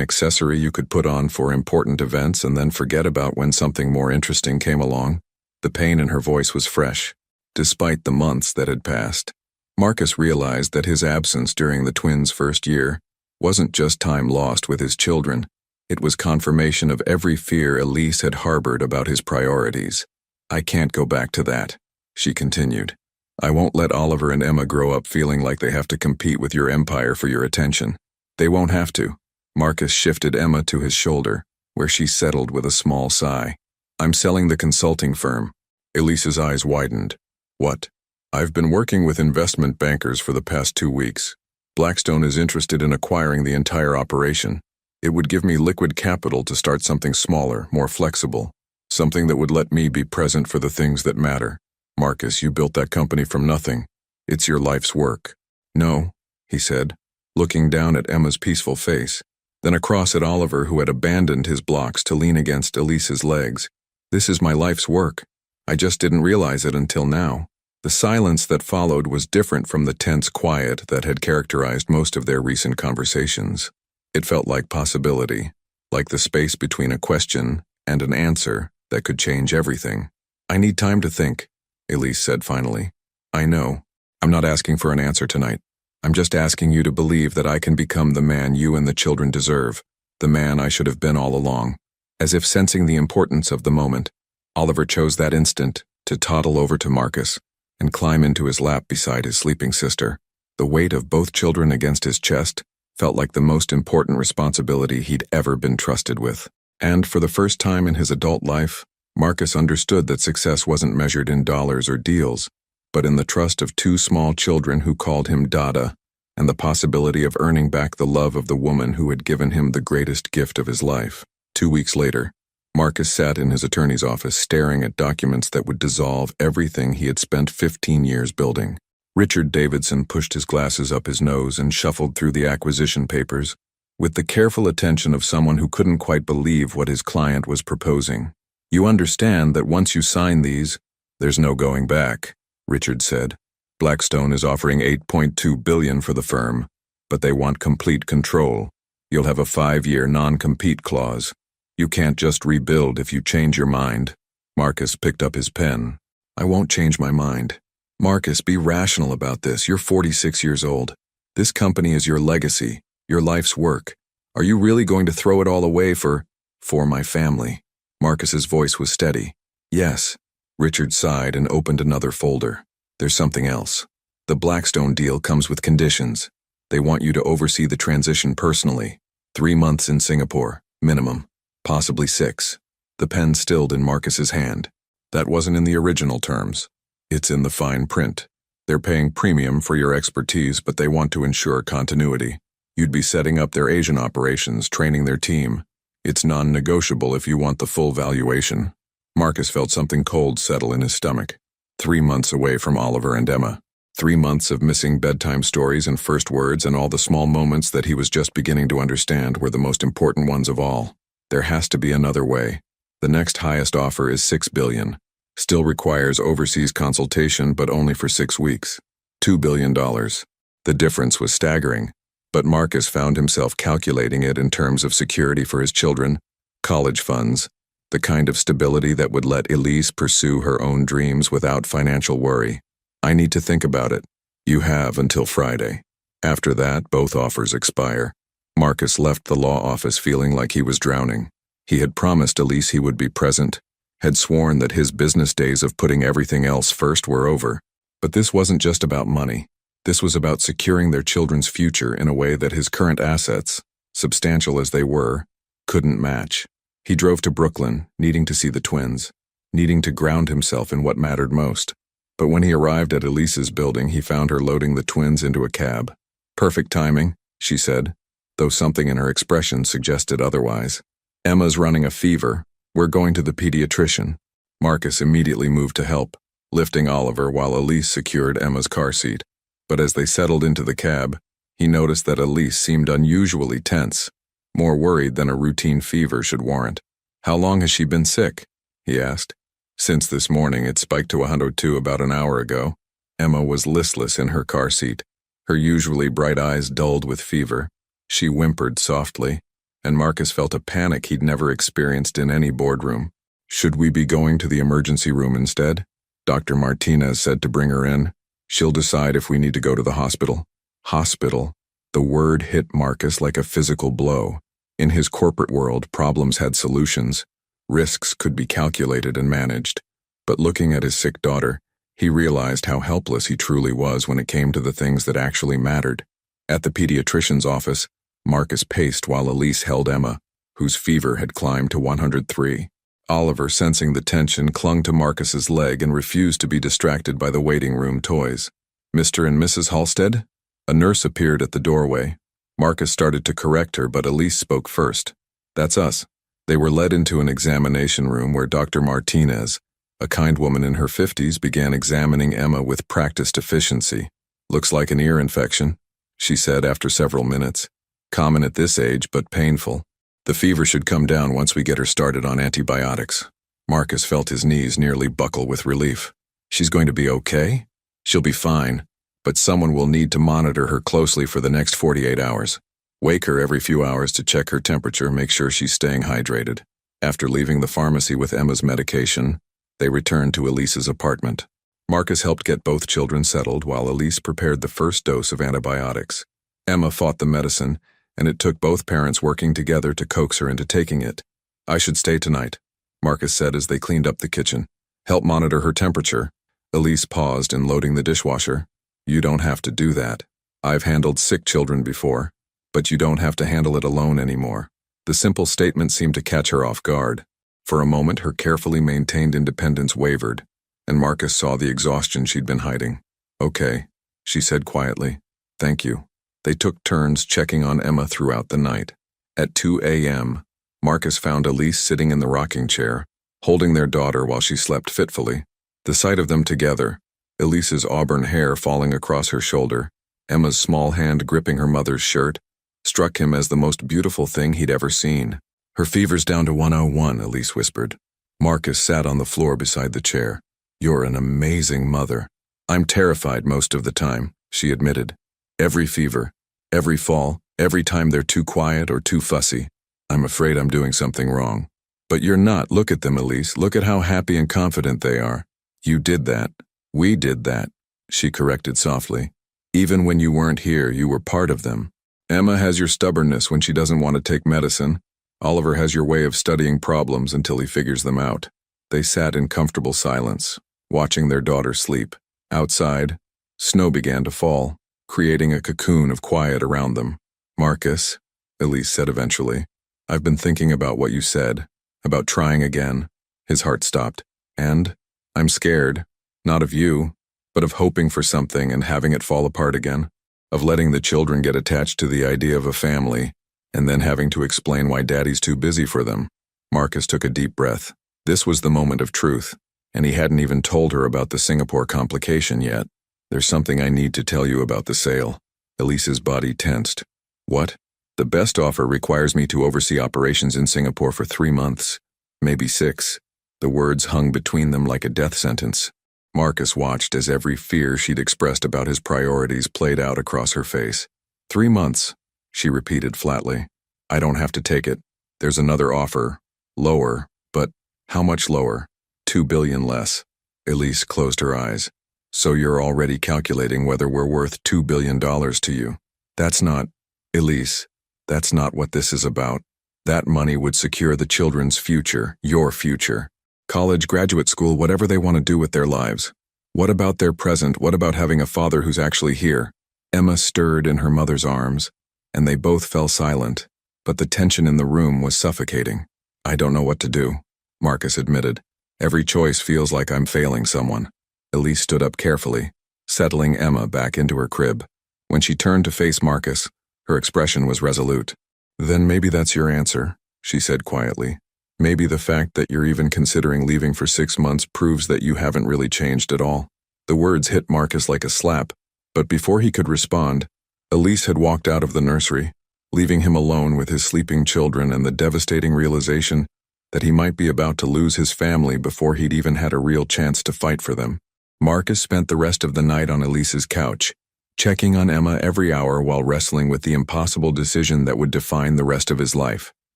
Speaker 1: accessory you could put on for important events and then forget about when something more interesting came along?" The pain in her voice was fresh, despite the months that had passed. Marcus realized that his absence during the twins' first year wasn't just time lost with his children. It was confirmation of every fear Elise had harbored about his priorities. "I can't go back to that," she continued. "I won't let Oliver and Emma grow up feeling like they have to compete with your empire for your attention. They won't have to." Marcus shifted Emma to his shoulder, where she settled with a small sigh. "I'm selling the consulting firm." Elise's eyes widened. "What?" "I've been working with investment bankers for the past 2 weeks. Blackstone is interested in acquiring the entire operation. It would give me liquid capital to start something smaller, more flexible, something that would let me be present for the things that matter. Marcus, you built that company from nothing. It's your life's work." "No," he said, looking down at Emma's peaceful face, then across at Oliver, who had abandoned his blocks to lean against Elise's legs. "This is my life's work. I just didn't realize it until now." The silence that followed was different from the tense quiet that had characterized most of their recent conversations. It felt like possibility, like the space between a question and an answer that could change everything. "I need time to think," Elise said finally. "I know. I'm not asking for an answer tonight. I'm just asking you to believe that I can become the man you and the children deserve, the man I should have been all along." As if sensing the importance of the moment, Oliver chose that instant to toddle over to Marcus and climb into his lap beside his sleeping sister. The weight of both children against his chest felt like the most important responsibility he'd ever been trusted with. And for the first time in his adult life, Marcus understood that success wasn't measured in dollars or deals, but in the trust of 2 small children who called him Dada, and the possibility of earning back the love of the woman who had given him the greatest gift of his life. 2 weeks later, Marcus sat in his attorney's office staring at documents that would dissolve everything he had spent 15 years building. Richard Davidson pushed his glasses up his nose and shuffled through the acquisition papers, with the careful attention of someone who couldn't quite believe what his client was proposing. "You understand that once you sign these, there's no going back," Richard said. "Blackstone is offering $8.2 billion for the firm, but they want complete control. You'll have a 5-year non-compete clause. You can't just rebuild if you change your mind." Marcus picked up his pen. "I won't change my mind. Marcus, be rational about this. You're 46 years old. This company is your legacy, your life's work. Are you really going to throw it all away for my family?" Marcus's voice was steady. "Yes." Richard sighed and opened another folder. "There's something else. The Blackstone deal comes with conditions. They want you to oversee the transition personally. 3 months in Singapore, minimum. Possibly 6. The pen stilled in Marcus's hand. "That wasn't in the original terms. It's in the fine print. They're paying premium for your expertise, but they want to ensure continuity. You'd be setting up their Asian operations, training their team. It's non-negotiable if you want the full valuation." Marcus felt something cold settle in his stomach. 3 months away from Oliver and Emma. 3 months of missing bedtime stories and first words, and all the small moments that he was just beginning to understand were the most important ones of all. There has to be another way. The next highest offer is $6 billion. Still requires overseas consultation, but only for 6 weeks. $2 billion. The difference was staggering, but Marcus found himself calculating it in terms of security for his children, college funds, the kind of stability that would let Elise pursue her own dreams without financial worry. "I need to think about it." "You have until Friday. After that, both offers expire." Marcus left the law office feeling like he was drowning. He had promised Elise he would be present, had sworn that his business days of putting everything else first were over. But this wasn't just about money. This was about securing their children's future in a way that his current assets, substantial as they were, couldn't match. He drove to Brooklyn, needing to see the twins, needing to ground himself in what mattered most. But when he arrived at Elise's building, he found her loading the twins into a cab. "Perfect timing," she said, though something in her expression suggested otherwise. "Emma's running a fever. We're going to the pediatrician." Marcus immediately moved to help, lifting Oliver while Elise secured Emma's car seat. But as they settled into the cab, he noticed that Elise seemed unusually tense, more worried than a routine fever should warrant. "How long has she been sick?" he asked. "Since this morning. It spiked to 102 about an hour ago." Emma was listless in her car seat, her usually bright eyes dulled with fever. She whimpered softly, and Marcus felt a panic he'd never experienced in any boardroom. "Should we be going to the emergency room instead?" Dr. Martinez said to bring her in. "She'll decide if we need to go to the hospital." Hospital. The word hit Marcus like a physical blow. In his corporate world, problems had solutions. Risks could be calculated and managed. But looking at his sick daughter, he realized how helpless he truly was when it came to the things that actually mattered. At the pediatrician's office, Marcus paced while Elise held Emma, whose fever had climbed to 103. Oliver, sensing the tension, clung to Marcus's leg and refused to be distracted by the waiting room toys. "Mr. and Mrs. Halstead?" A nurse appeared at the doorway. Marcus started to correct her, but Elise spoke first. "That's us." They were led into an examination room where Dr. Martinez, a kind woman in her 50s, began examining Emma with practiced efficiency. "Looks like an ear infection," she said after several minutes. "Common at this age, but painful. The fever should come down once we get her started on antibiotics." Marcus felt his knees nearly buckle with relief. "She's going to be okay? She'll be fine, but someone will need to monitor her closely for the next 48 hours. Wake her every few hours to check her temperature, make sure she's staying hydrated." After leaving the pharmacy with Emma's medication, they returned to Elise's apartment. Marcus helped get both children settled while Elise prepared the first dose of antibiotics. Emma fought the medicine, and it took both parents working together to coax her into taking it. "I should stay tonight," Marcus said as they cleaned up the kitchen. "Help monitor her temperature." Elise paused in loading the dishwasher. "You don't have to do that. I've handled sick children before, but you don't have to handle it alone anymore." The simple statement seemed to catch her off guard. For a moment, her carefully maintained independence wavered, and Marcus saw the exhaustion she'd been hiding. "Okay," she said quietly. "Thank you." They took turns checking on Emma throughout the night. At 2 a.m., Marcus found Elise sitting in the rocking chair, holding their daughter while she slept fitfully. The sight of them together, Elise's auburn hair falling across her shoulder, Emma's small hand gripping her mother's shirt, struck him as the most beautiful thing he'd ever seen. "Her fever's down to 101, Elise whispered. Marcus sat on the floor beside the chair. "You're an amazing mother." "I'm terrified most of the time," she admitted. "Every fever, every fall, every time they're too quiet or too fussy. I'm afraid I'm doing something wrong." "But you're not. Look at them, Elise. Look at how happy and confident they are." "You did that. We did that," she corrected softly. "Even when you weren't here, you were part of them. Emma has your stubbornness when she doesn't want to take medicine. Oliver has your way of studying problems until he figures them out." They sat in comfortable silence, watching their daughter sleep. Outside, snow began to fall, creating a cocoon of quiet around them. "Marcus," Elise said eventually, "I've been thinking about what you said, about trying again." His heart stopped. "And? I'm scared, not of you, but of hoping for something and having it fall apart again, of letting the children get attached to the idea of a family, and then having to explain why Daddy's too busy for them." Marcus took a deep breath. This was the moment of truth, and he hadn't even told her about the Singapore complication yet. "There's something I need to tell you about the sale." Elise's body tensed. "What?" "The best offer requires me to oversee operations in Singapore for 3 months, maybe 6. The words hung between them like a death sentence. Marcus watched as every fear she'd expressed about his priorities played out across her face. 3 months, she repeated flatly. "I don't have to take it. There's another offer. Lower, but how much lower? 2 billion less." Elise closed her eyes. "So you're already calculating whether we're worth $2 billion to you." "That's not, Elise, that's not what this is about. That money would secure the children's future, your future. College, graduate school, whatever they want to do with their lives. What about their present? What about having a father who's actually here?" Emma stirred in her mother's arms, and they both fell silent, but the tension in the room was suffocating. "I don't know what to do," Marcus admitted. "Every choice feels like I'm failing someone." Elise stood up carefully, settling Emma back into her crib. When she turned to face Marcus, her expression was resolute. "Then maybe that's your answer," she said quietly. "Maybe the fact that you're even considering leaving for 6 months proves that you haven't really changed at all." The words hit Marcus like a slap, but before he could respond, Elise had walked out of the nursery, leaving him alone with his sleeping children and the devastating realization that he might be about to lose his family before he'd even had a real chance to fight for them. Marcus spent the rest of the night on Elise's couch, checking on Emma every hour while wrestling with the impossible decision that would define the rest of his life.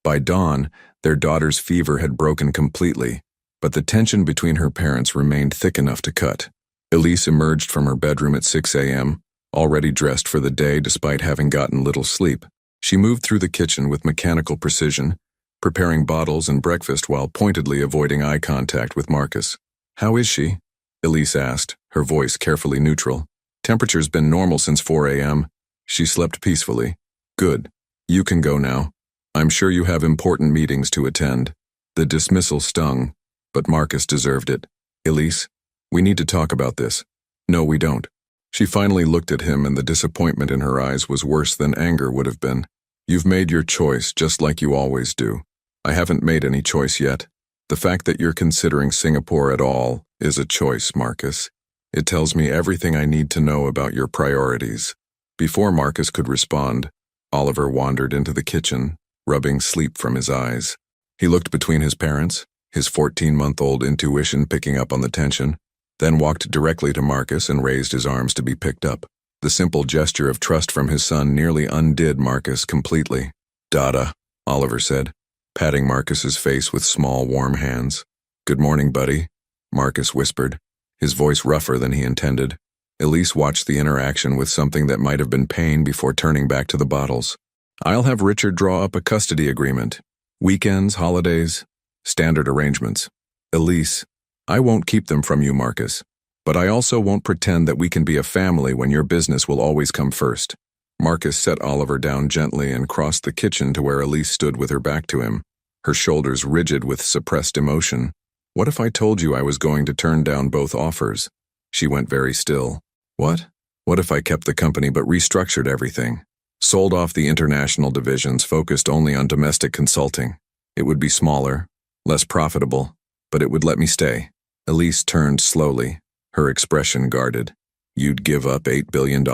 Speaker 1: By dawn, their daughter's fever had broken completely, but the tension between her parents remained thick enough to cut. Elise emerged from her bedroom at 6 a.m., already dressed for the day despite having gotten little sleep. She moved through the kitchen with mechanical precision, preparing bottles and breakfast while pointedly avoiding eye contact with Marcus. "How is she?" Elise asked, her voice carefully neutral. "Temperature's been normal since 4 a.m. She slept peacefully." "Good. You can go now. I'm sure you have important meetings to attend." The dismissal stung, but Marcus deserved it. "Elise, we need to talk about this." "No, we don't." She finally looked at him, and the disappointment in her eyes was worse than anger would have been. "You've made your choice, just like you always do. I haven't made any choice yet. The fact that you're considering Singapore at all is a choice, Marcus. It tells me everything I need to know about your priorities." Before Marcus could respond, Oliver wandered into the kitchen, rubbing sleep from his eyes. He looked between his parents, his 14-month-old intuition picking up on the tension, then walked directly to Marcus and raised his arms to be picked up. The simple gesture of trust from his son nearly undid Marcus completely. "Dada," Oliver said, patting Marcus's face with small, warm hands. "Good morning, buddy," Marcus whispered, his voice rougher than he intended. Elise watched the interaction with something that might have been pain before turning back to the bottles. "I'll have Richard draw up a custody agreement. Weekends, holidays, standard arrangements. Elise, I won't keep them from you, Marcus. But I also won't pretend that we can be a family when your business will always come first." Marcus set Oliver down gently and crossed the kitchen to where Elise stood with her back to him, her shoulders rigid with suppressed emotion. "What if I told you I was going to turn down both offers?" She went very still. "What? What if I kept the company but restructured everything? Sold off the international divisions, focused only on domestic consulting. It would be smaller, less profitable, but it would let me stay." Elise turned slowly, her expression guarded. "You'd give up $8 billion?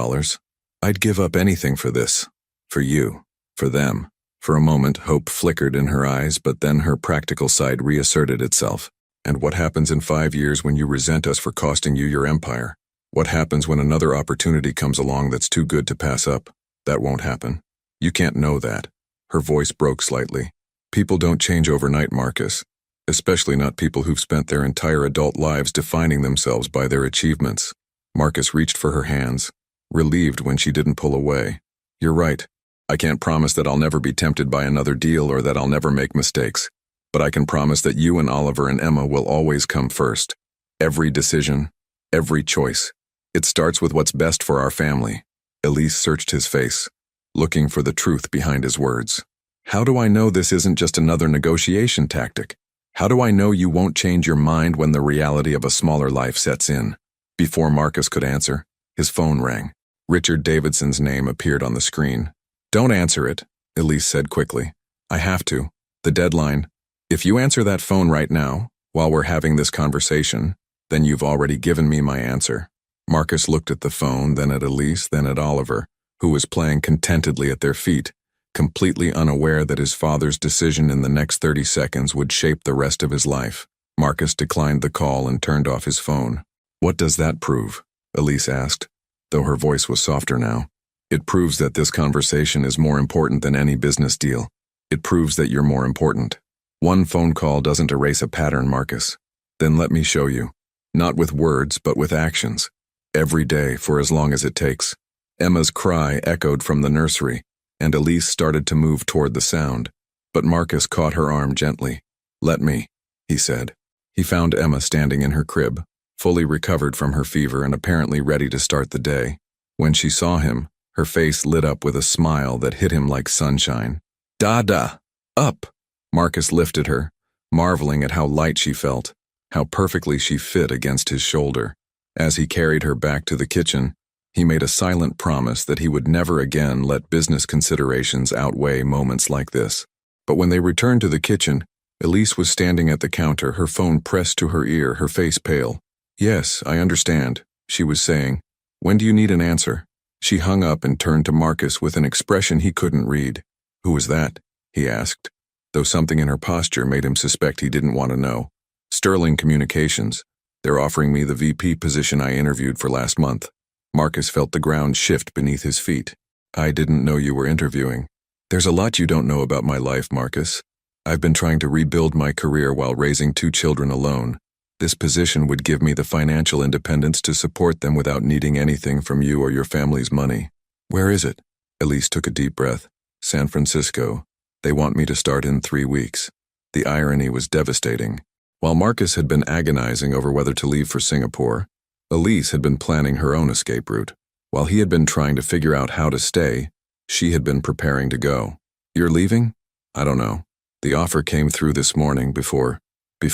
Speaker 1: I'd give up anything for this. For you. For them." For a moment, hope flickered in her eyes, but then her practical side reasserted itself. "And what happens in 5 years when you resent us for costing you your empire? What happens when another opportunity comes along that's too good to pass up? That won't happen. You can't know that." Her voice broke slightly. "People don't change overnight, Marcus. Especially not people who've spent their entire adult lives defining themselves by their achievements." Marcus reached for her hands, relieved when she didn't pull away. "You're right. I can't promise that I'll never be tempted by another deal or that I'll never make mistakes. But I can promise that you and Oliver and Emma will always come first. Every decision, every choice. It starts with what's best for our family." Elise searched his face, looking for the truth behind his words. "How do I know this isn't just another negotiation tactic? How do I know you won't change your mind when the reality of a smaller life sets in?" Before Marcus could answer, his phone rang. Richard Davidson's name appeared on the screen. "Don't answer it," Elise said quickly. "I have to. The deadline. If you answer that phone right now, while we're having this conversation, then you've already given me my answer." Marcus looked at the phone, then at Elise, then at Oliver, who was playing contentedly at their feet, completely unaware that his father's decision in the next 30 seconds would shape the rest of his life. Marcus declined the call and turned off his phone. "What does that prove?" Elise asked, though her voice was softer now. "It proves that this conversation is more important than any business deal. It proves that you're more important. One phone call doesn't erase a pattern, Marcus. Then let me show you. Not with words, but with actions. Every day, for as long as it takes." Emma's cry echoed from the nursery, and Elise started to move toward the sound. But Marcus caught her arm gently. "Let me," he said. He found Emma standing in her crib, fully recovered from her fever and apparently ready to start the day. When she saw him, her face lit up with a smile that hit him like sunshine. "Dada! Up!" Marcus lifted her, marveling at how light she felt, how perfectly she fit against his shoulder. As he carried her back to the kitchen, he made a silent promise that he would never again let business considerations outweigh moments like this. But when they returned to the kitchen, Elise was standing at the counter, her phone pressed to her ear, her face pale. "Yes, I understand," she was saying. "When do you need an answer?" She hung up and turned to Marcus with an expression he couldn't read. "Who was that?" he asked, though something in her posture made him suspect he didn't want to know. "Sterling Communications. They're offering me the VP position I interviewed for last month." Marcus felt the ground shift beneath his feet. "I didn't know you were interviewing." "There's a lot you don't know about my life, Marcus. I've been trying to rebuild my career while raising 2 children alone. This position would give me the financial independence to support them without needing anything from you or your family's money." "Where is it?" Elise took a deep breath. San Francisco. They want me to start in 3 weeks. The irony was devastating. While Marcus had been agonizing over whether to leave for Singapore, Elise had been planning her own escape route. While he had been trying to figure out how to stay, she had been preparing to go. You're leaving? I don't know. The offer came through this morning before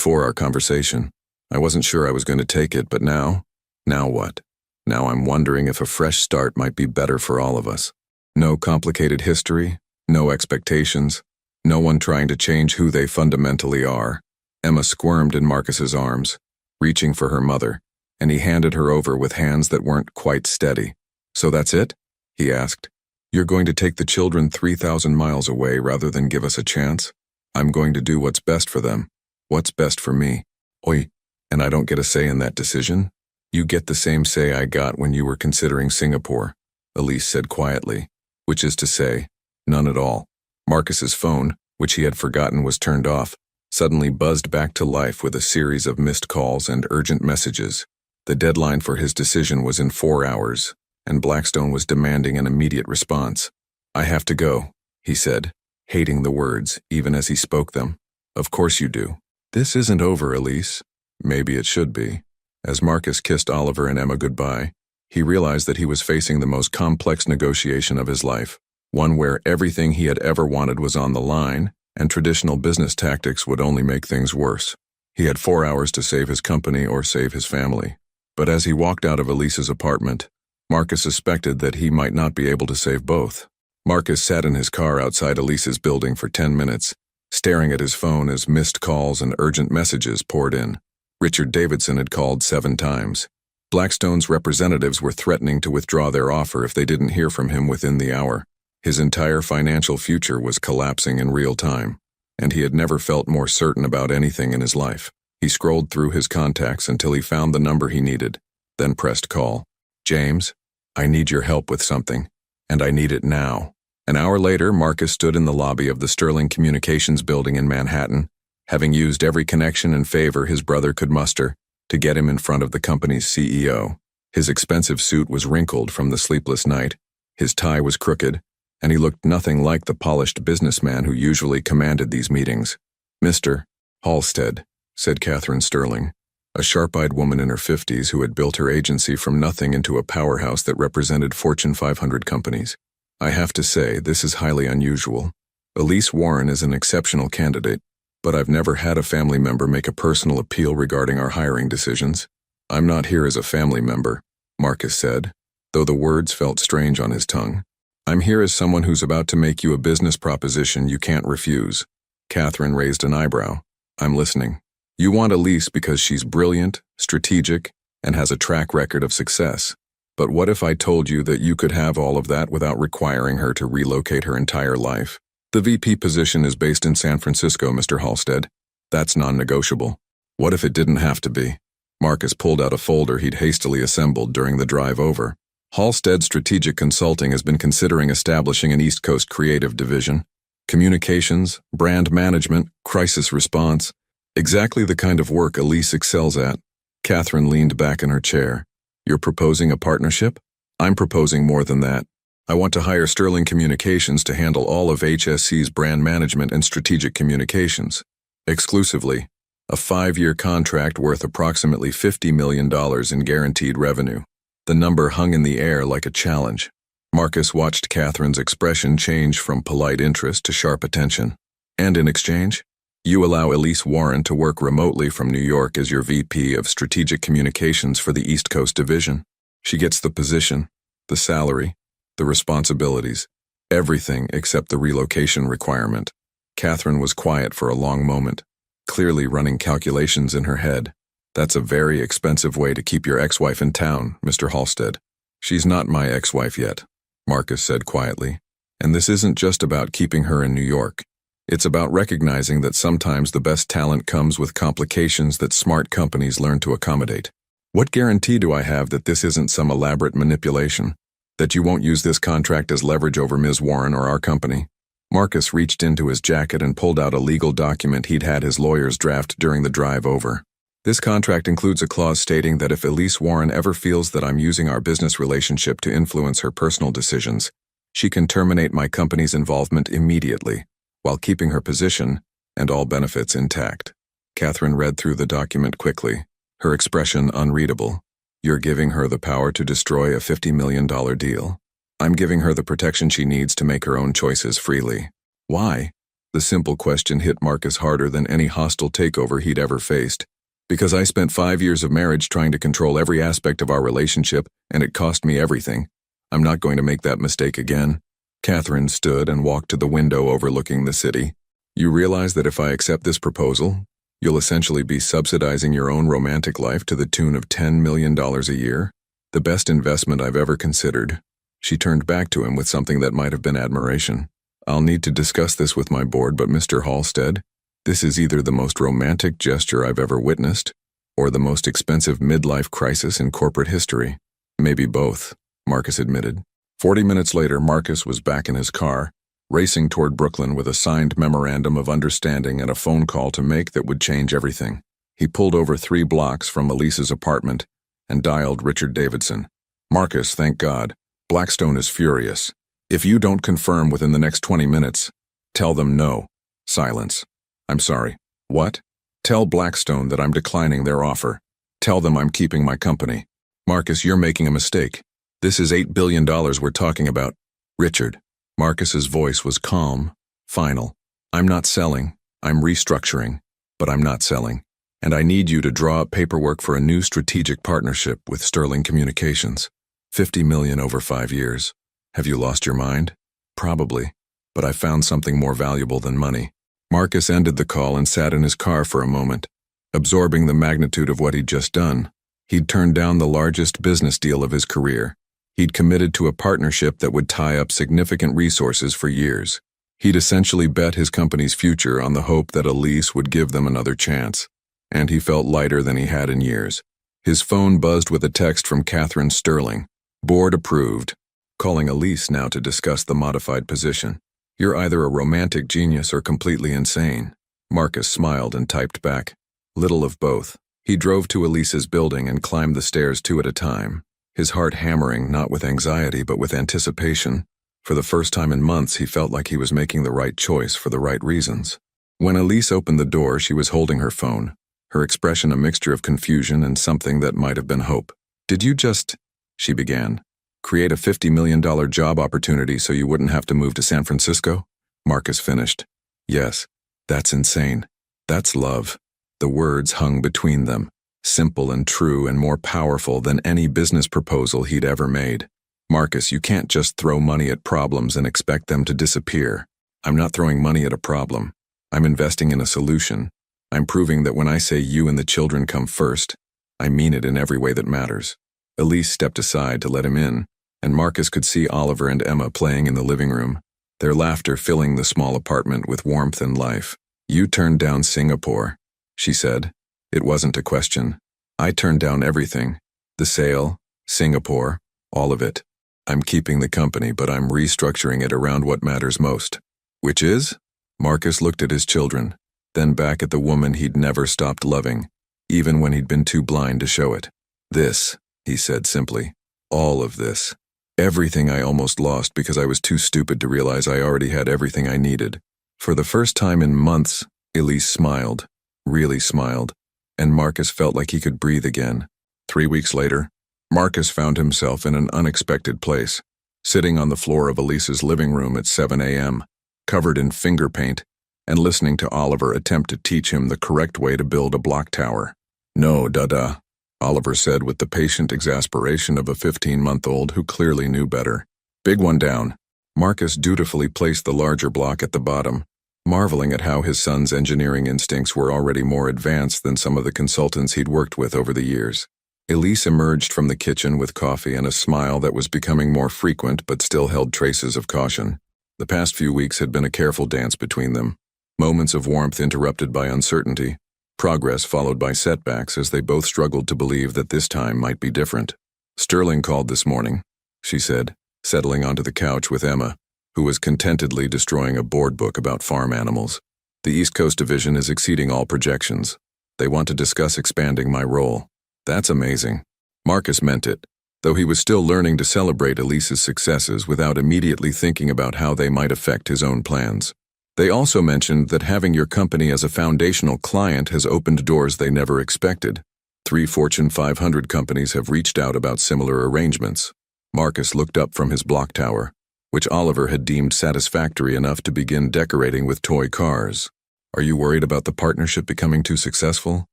Speaker 1: our conversation. I wasn't sure I was going to take it, but now what? Now I'm wondering if a fresh start might be better for all of us. No complicated history, no expectations, no one trying to change who they fundamentally are. Emma squirmed in Marcus's arms, reaching for her mother, and he handed her over with hands that weren't quite steady. So that's it? He asked. You're going to take the children 3,000 miles away rather than give us a chance? I'm going to do what's best for them. What's best for me? Oi, and I don't get a say in that decision? You get the same say I got when you were considering Singapore, Elise said quietly, which is to say, none at all. Marcus's phone, which he had forgotten was turned off, suddenly buzzed back to life with a series of missed calls and urgent messages. The deadline for his decision was in 4 hours, and Blackstone was demanding an immediate response. I have to go, he said, hating the words even as he spoke them. Of course you do. This isn't over, Elise. Maybe it should be. As Marcus kissed Oliver and Emma goodbye, he realized that he was facing the most complex negotiation of his life, one where everything he had ever wanted was on the line, and traditional business tactics would only make things worse. He had 4 hours to save his company or save his family. But as he walked out of Elise's apartment, Marcus suspected that he might not be able to save both. Marcus sat in his car outside Elise's building for 10 minutes, staring at his phone as missed calls and urgent messages poured in. Richard Davidson had called 7 times. Blackstone's representatives were threatening to withdraw their offer if they didn't hear from him within the hour. His entire financial future was collapsing in real time, and he had never felt more certain about anything in his life. He scrolled through his contacts until he found the number he needed, then pressed call. James, I need your help with something, and I need it now. An hour later, Marcus stood in the lobby of the Sterling Communications building in Manhattan, having used every connection and favor his brother could muster to get him in front of the company's CEO. His expensive suit was wrinkled from the sleepless night, his tie was crooked, and he looked nothing like the polished businessman who usually commanded these meetings. Mr. Halstead, said Catherine Sterling, a sharp-eyed woman in her 50s who had built her agency from nothing into a powerhouse that represented Fortune 500 companies. I have to say, this is highly unusual. Elise Warren is an exceptional candidate, but I've never had a family member make a personal appeal regarding our hiring decisions. I'm not here as a family member, Marcus said, though the words felt strange on his tongue. I'm here as someone who's about to make you a business proposition you can't refuse. Catherine raised an eyebrow. I'm listening. You want Elise because she's brilliant, strategic, and has a track record of success. But what if I told you that you could have all of that without requiring her to relocate her entire life? The VP position is based in San Francisco, Mr. Halstead. That's non-negotiable. What if it didn't have to be? Marcus pulled out a folder he'd hastily assembled during the drive over. Halstead Strategic Consulting has been considering establishing an East Coast creative division. Communications, brand management, crisis response. Exactly the kind of work Elise excels at. Catherine leaned back in her chair. You're proposing a partnership? I'm proposing more than that. I want to hire Sterling Communications to handle all of HSC's brand management and strategic communications. Exclusively. A 5-year contract worth approximately $50 million in guaranteed revenue. The number hung in the air like a challenge. Marcus watched Catherine's expression change from polite interest to sharp attention. And in exchange, you allow Elise Warren to work remotely from New York as your VP of Strategic Communications for the East Coast Division. She gets the position, the salary, the responsibilities, everything except the relocation requirement. Catherine was quiet for a long moment, clearly running calculations in her head. That's a very expensive way to keep your ex-wife in town, Mr. Halstead. She's not my ex-wife yet, Marcus said quietly. And this isn't just about keeping her in New York. It's about recognizing that sometimes the best talent comes with complications that smart companies learn to accommodate. What guarantee do I have that this isn't some elaborate manipulation? That you won't use this contract as leverage over Ms. Warren or our company? Marcus reached into his jacket and pulled out a legal document he'd had his lawyers draft during the drive over. This contract includes a clause stating that if Elise Warren ever feels that I'm using our business relationship to influence her personal decisions, She can terminate my company's involvement immediately, while keeping her position and all benefits intact. Catherine read through the document quickly, her expression unreadable. You're giving her the power to destroy a $50 million deal. I'm giving her the protection she needs to make her own choices freely. Why? The simple question hit Marcus harder than any hostile takeover he'd ever faced. Because I spent 5 years of marriage trying to control every aspect of our relationship, and it cost me everything. I'm not going to make that mistake again. Catherine stood and walked to the window overlooking the city. You realize that if I accept this proposal, you'll essentially be subsidizing your own romantic life to the tune of $10 million a year? The best investment I've ever considered. She turned back to him with something that might have been admiration. I'll need to discuss this with my board, but Mr. Halstead, this is either the most romantic gesture I've ever witnessed, or the most expensive midlife crisis in corporate history. Maybe both, Marcus admitted. 40 minutes later, Marcus was back in his car, racing toward Brooklyn with a signed memorandum of understanding and a phone call to make that would change everything. He pulled over 3 blocks from Elise's apartment and dialed Richard Davidson. Marcus, thank God. Blackstone is furious. If you don't confirm within the next 20 minutes, tell them no. Silence. I'm sorry. What? Tell Blackstone that I'm declining their offer. Tell them I'm keeping my company. Marcus, you're making a mistake. This is $8 billion we're talking about. Richard. Marcus's voice was calm, final. I'm not selling. I'm restructuring. But I'm not selling. And I need you to draw up paperwork for a new strategic partnership with Sterling Communications. $50 million over 5 years. Have you lost your mind? Probably. But I found something more valuable than money. Marcus ended the call and sat in his car for a moment, absorbing the magnitude of what he'd just done. He'd turned down the largest business deal of his career. He'd committed to a partnership that would tie up significant resources for years. He'd essentially bet his company's future on the hope that Elise would give them another chance. And he felt lighter than he had in years. His phone buzzed with a text from Catherine Sterling. Board approved. Calling Elise now to discuss the modified position. You're either a romantic genius or completely insane. Marcus smiled and typed back. Little of both. He drove to Elise's building and climbed the stairs 2 at a time, his heart hammering not with anxiety but with anticipation. For the first time in months, he felt like he was making the right choice for the right reasons. When Elise opened the door, she was holding her phone, her expression a mixture of confusion and something that might have been hope. Did you just, she began, create a $50 million job opportunity so you wouldn't have to move to San Francisco? Marcus finished. Yes, that's insane. That's love. The words hung between them, simple and true and more powerful than any business proposal he'd ever made. Marcus, you can't just throw money at problems and expect them to disappear. I'm not throwing money at a problem. I'm investing in a solution. I'm proving that when I say you and the children come first, I mean it in every way that matters. Elise stepped aside to let him in, and Marcus could see Oliver and Emma playing in the living room, their laughter filling the small apartment with warmth and life. You turned down Singapore, she said. It wasn't a question. I turned down everything. The sale, Singapore, all of it. I'm keeping the company, but I'm restructuring it around what matters most. Which is? Marcus looked at his children, then back at the woman he'd never stopped loving, even when he'd been too blind to show it. This, he said simply. All of this. Everything I almost lost because I was too stupid to realize I already had everything I needed. For the first time in months, Elise smiled, really smiled, and Marcus felt like he could breathe again. 3 weeks later, Marcus found himself in an unexpected place, sitting on the floor of Elise's living room at 7 a.m., covered in finger paint, and listening to Oliver attempt to teach him the correct way to build a block tower. No, Dada, Oliver said with the patient exasperation of a 15-month-old who clearly knew better. Big one down. Marcus dutifully placed the larger block at the bottom, marveling at how his son's engineering instincts were already more advanced than some of the consultants he'd worked with over the years. Elise emerged from the kitchen with coffee and a smile that was becoming more frequent but still held traces of caution. The past few weeks had been a careful dance between them, moments of warmth interrupted by uncertainty, progress followed by setbacks as they both struggled to believe that this time might be different. Sterling called this morning, she said, settling onto the couch with Emma, who was contentedly destroying a board book about farm animals. The East Coast division is exceeding all projections. They want to discuss expanding my role. That's amazing. Marcus meant it. though he was still learning to celebrate Elise's successes without immediately thinking about how they might affect his own plans. They also mentioned that having your company as a foundational client has opened doors they never expected. 3 Fortune 500 companies have reached out about similar arrangements. Marcus looked up from his block tower, which Oliver had deemed satisfactory enough to begin decorating with toy cars. Are you worried about the partnership becoming too successful?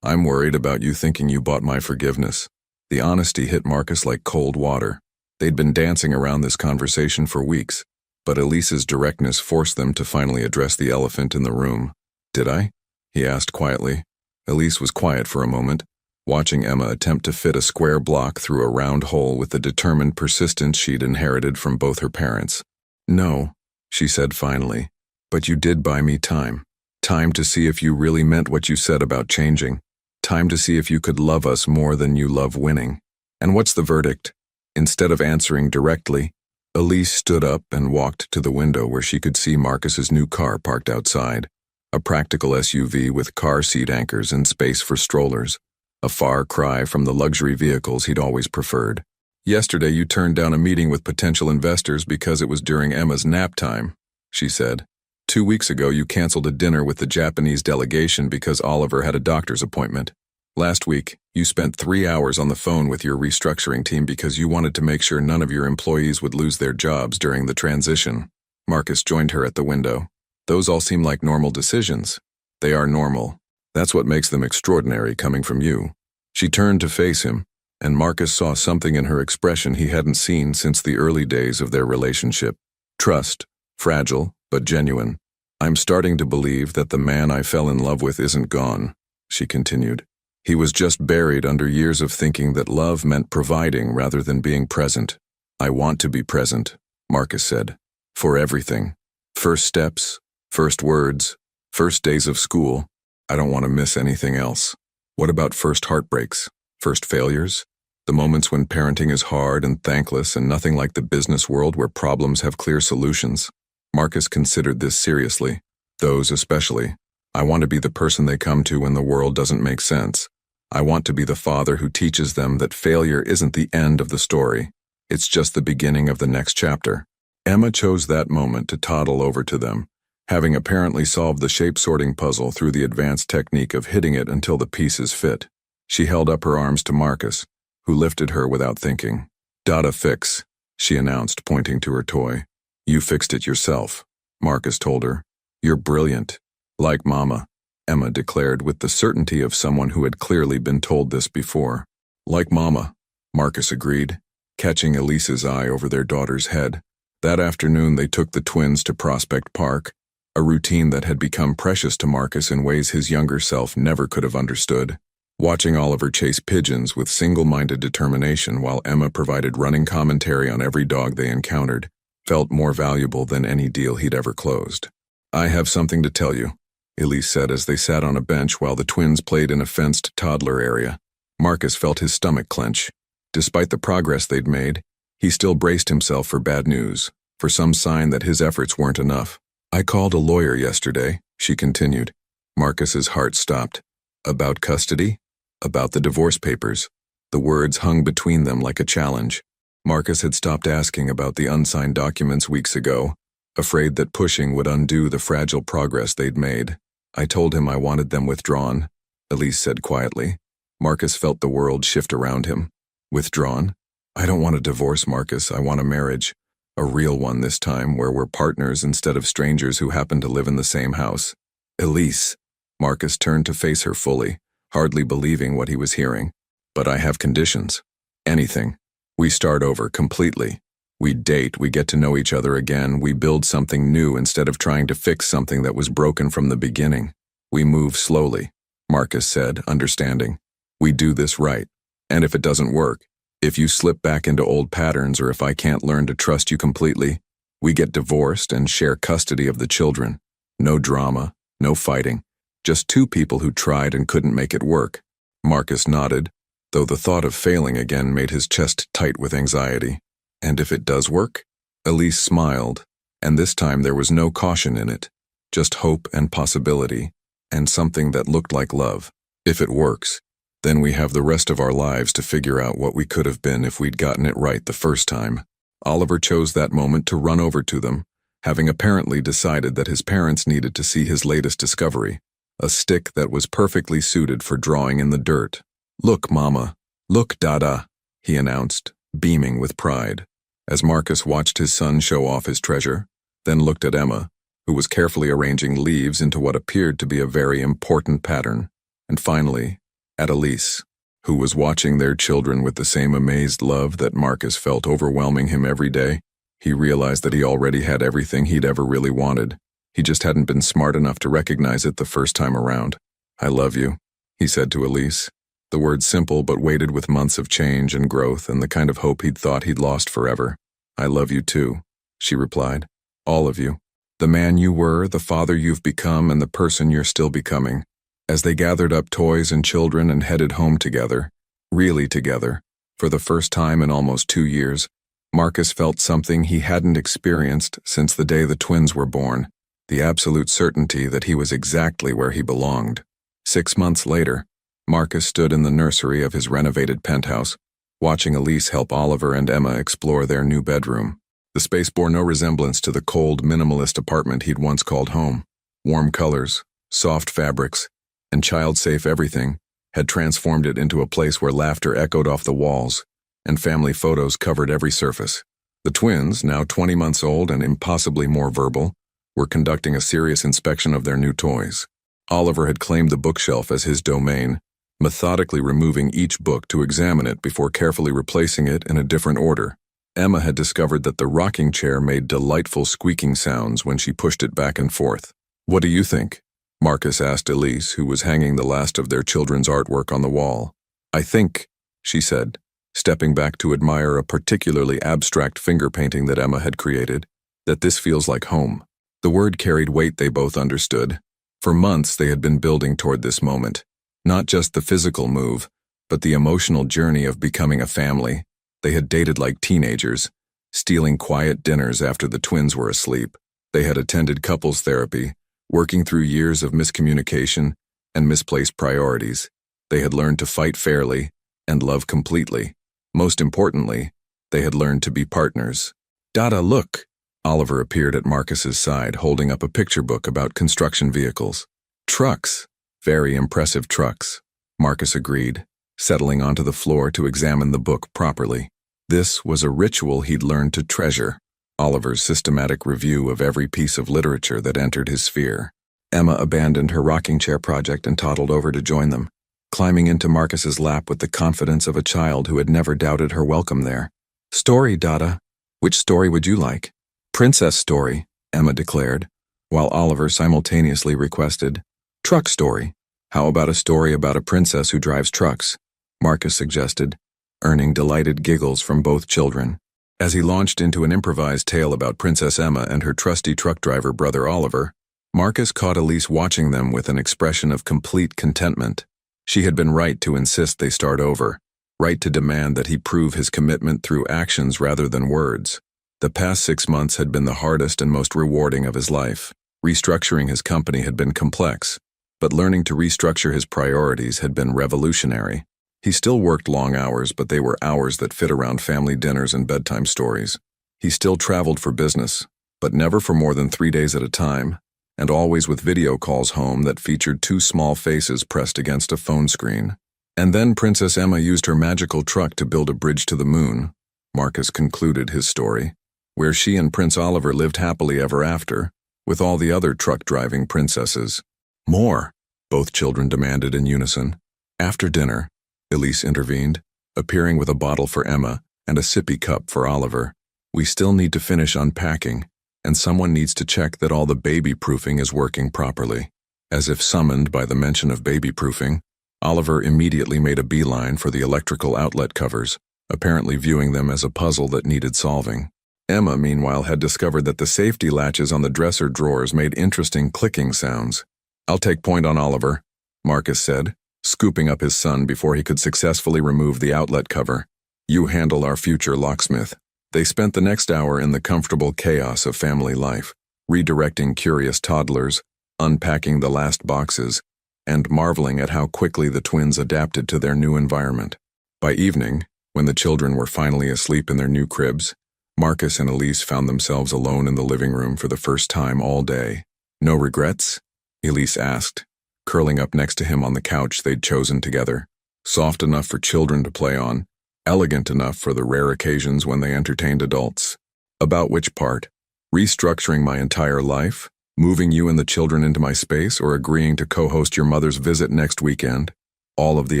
Speaker 1: I'm worried about you thinking you bought my forgiveness. The honesty hit Marcus like cold water. They'd been dancing around this conversation for weeks, but Elise's directness forced them to finally address the elephant in the room. Did I? He asked quietly. Elise was quiet for a moment, watching Emma attempt to fit a square block through a round hole with the determined persistence she'd inherited from both her parents. No, she said finally, but you did buy me time. Time to see if you really meant what you said about changing. Time to see if you could love us more than you love winning. And what's the verdict? Instead of answering directly, Elise stood up and walked to the window where she could see Marcus's new car parked outside. A practical SUV with car seat anchors and space for strollers. A far cry from the luxury vehicles he'd always preferred. Yesterday you turned down a meeting with potential investors because it was during Emma's nap time, she said. 2 weeks ago you canceled a dinner with the Japanese delegation because Oliver had a doctor's appointment. Last week, you spent 3 hours on the phone with your restructuring team because you wanted to make sure none of your employees would lose their jobs during the transition. Marcus joined her at the window. Those all seem like normal decisions. They are normal. That's what makes them extraordinary coming from you. She turned to face him, and Marcus saw something in her expression he hadn't seen since the early days of their relationship. Trust, fragile, but genuine. I'm starting to believe that the man I fell in love with isn't gone, she continued. He was just buried under years of thinking that love meant providing rather than being present. I want to be present, Marcus said. For everything. First steps, first words, first days of school. I don't want to miss anything else. What about first heartbreaks, first failures? The moments when parenting is hard and thankless and nothing like the business world where problems have clear solutions. Marcus considered this seriously. Those especially. I want to be the person they come to when the world doesn't make sense. I want to be the father who teaches them that failure isn't the end of the story. It's just the beginning of the next chapter. Emma chose that moment to toddle over to them, having apparently solved the shape-sorting puzzle through the advanced technique of hitting it until the pieces fit. She held up her arms to Marcus, who lifted her without thinking. "Data fix," she announced, pointing to her toy. "You fixed it yourself," Marcus told her. "You're brilliant. Like Mama," Emma declared with the certainty of someone who had clearly been told this before. "Like Mama," Marcus agreed, catching Elise's eye over their daughter's head. That afternoon they took the twins to Prospect Park, a routine that had become precious to Marcus in ways his younger self never could have understood. Watching Oliver chase pigeons with single-minded determination while Emma provided running commentary on every dog they encountered felt more valuable than any deal he'd ever closed. "I have something to tell you," Elise said as they sat on a bench while the twins played in a fenced toddler area. Marcus felt his stomach clench. Despite the progress they'd made, he still braced himself for bad news, for some sign that his efforts weren't enough. "I called a lawyer yesterday," she continued. Marcus's heart stopped. "About custody? About the divorce papers?" The words hung between them like a challenge. Marcus had stopped asking about the unsigned documents weeks ago, afraid that pushing would undo the fragile progress they'd made. "I told him I wanted them withdrawn," Elise said quietly. Marcus felt the world shift around him. "Withdrawn? I don't want a divorce, Marcus. I want a marriage. A real one this time, where we're partners instead of strangers who happen to live in the same house." "Elise." Marcus turned to face her fully, hardly believing what he was hearing. "But I have conditions. Anything. We start over completely. We date, we get to know each other again, we build something new instead of trying to fix something that was broken from the beginning. We move slowly," Marcus said, understanding. "We do this right. And if it doesn't work, if you slip back into old patterns or if I can't learn to trust you completely, we get divorced and share custody of the children. No drama, no fighting. Just two people who tried and couldn't make it work." Marcus nodded, though the thought of failing again made his chest tight with anxiety. "And if it does work?" Elise smiled, and this time there was no caution in it, just hope and possibility, and something that looked like love. "If it works, Then we have the rest of our lives to figure out what we could have been if we'd gotten it right the first time. Oliver chose that moment to run over to them, having apparently decided that his parents needed to see his latest discovery, a stick that was perfectly suited for drawing in the dirt. "Look, Mama. Look, Dada," he announced, beaming with pride, as Marcus watched his son show off his treasure, then looked at Emma, who was carefully arranging leaves into what appeared to be a very important pattern, and finally, at Elise, who was watching their children with the same amazed love that Marcus felt overwhelming him every day. He realized that he already had everything he'd ever really wanted. He just hadn't been smart enough to recognize it the first time around. "I love you," he said to Elise. The word simple but weighted with months of change and growth and the kind of hope he'd thought he'd lost forever. "I love you too," she replied. "All of you. The man you were, the father you've become, and the person you're still becoming." As they gathered up toys and children and headed home together, really together, for the first time in almost 2 years, Marcus felt something he hadn't experienced since the day the twins were born, the absolute certainty that he was exactly where he belonged. 6 months later, Marcus stood in the nursery of his renovated penthouse, watching Elise help Oliver and Emma explore their new bedroom. The space bore no resemblance to the cold, minimalist apartment he'd once called home. Warm colors, soft fabrics, and child-safe everything had transformed it into a place where laughter echoed off the walls and family photos covered every surface. The twins, now 20 months old and impossibly more verbal, were conducting a serious inspection of their new toys. Oliver had claimed the bookshelf as his domain, methodically removing each book to examine it before carefully replacing it in a different order. Emma had discovered that the rocking chair made delightful squeaking sounds when she pushed it back and forth. "What do you think?" Marcus asked Elise, who was hanging the last of their children's artwork on the wall. "I think," she said, stepping back to admire a particularly abstract finger painting that Emma had created, "that this feels like home." The word carried weight they both understood. For months they had been building toward this moment, not just the physical move, but the emotional journey of becoming a family. They had dated like teenagers, stealing quiet dinners after the twins were asleep. They had attended couples therapy, working through years of miscommunication and misplaced priorities. They had learned to fight fairly and love completely. Most importantly, they had learned to be partners. "Dada, look!" Oliver appeared at Marcus's side, holding up a picture book about construction vehicles. "Trucks. Very impressive trucks," Marcus agreed, settling onto the floor to examine the book properly. This was a ritual he'd learned to treasure, Oliver's systematic review of every piece of literature that entered his sphere. Emma abandoned her rocking chair project and toddled over to join them, climbing into Marcus's lap with the confidence of a child who had never doubted her welcome there. "Story, Dada. Which story would you like?" "Princess story," Emma declared, while Oliver simultaneously requested, "Truck story. How about a story about a princess who drives trucks?" Marcus suggested, earning delighted giggles from both children. As he launched into an improvised tale about Princess Emma and her trusty truck driver brother Oliver, Marcus caught Elise watching them with an expression of complete contentment. She had been right to insist they start over, right to demand that he prove his commitment through actions rather than words. The past 6 months had been the hardest and most rewarding of his life. Restructuring his company had been complex, but learning to restructure his priorities had been revolutionary. He still worked long hours, but they were hours that fit around family dinners and bedtime stories. He still traveled for business, but never for more than 3 days at a time, and always with video calls home that featured 2 small faces pressed against a phone screen. And then Princess Emma used her magical truck to build a bridge to the moon, Marcus concluded his story, where she and Prince Oliver lived happily ever after, with all the other truck-driving princesses. "More," both children demanded in unison. After dinner, Elise intervened, appearing with a bottle for Emma and a sippy cup for Oliver. "We still need to finish unpacking, and someone needs to check that all the baby-proofing is working properly." As if summoned by the mention of baby-proofing, Oliver immediately made a beeline for the electrical outlet covers, apparently viewing them as a puzzle that needed solving. Emma, meanwhile, had discovered that the safety latches on the dresser drawers made interesting clicking sounds. "I'll take point on Oliver," Marcus said, scooping up his son before he could successfully remove the outlet cover. "You handle our future locksmith." They spent the next hour in the comfortable chaos of family life, redirecting curious toddlers, unpacking the last boxes, and marveling at how quickly the twins adapted to their new environment. By evening, when the children were finally asleep in their new cribs, Marcus and Elise found themselves alone in the living room for the first time all day. "No regrets?" Elise asked, curling up next to him on the couch they'd chosen together. Soft enough for children to play on, elegant enough for the rare occasions when they entertained adults. "About which part? Restructuring my entire life? Moving you and the children into my space, or agreeing to co-host your mother's visit next weekend?" "All of the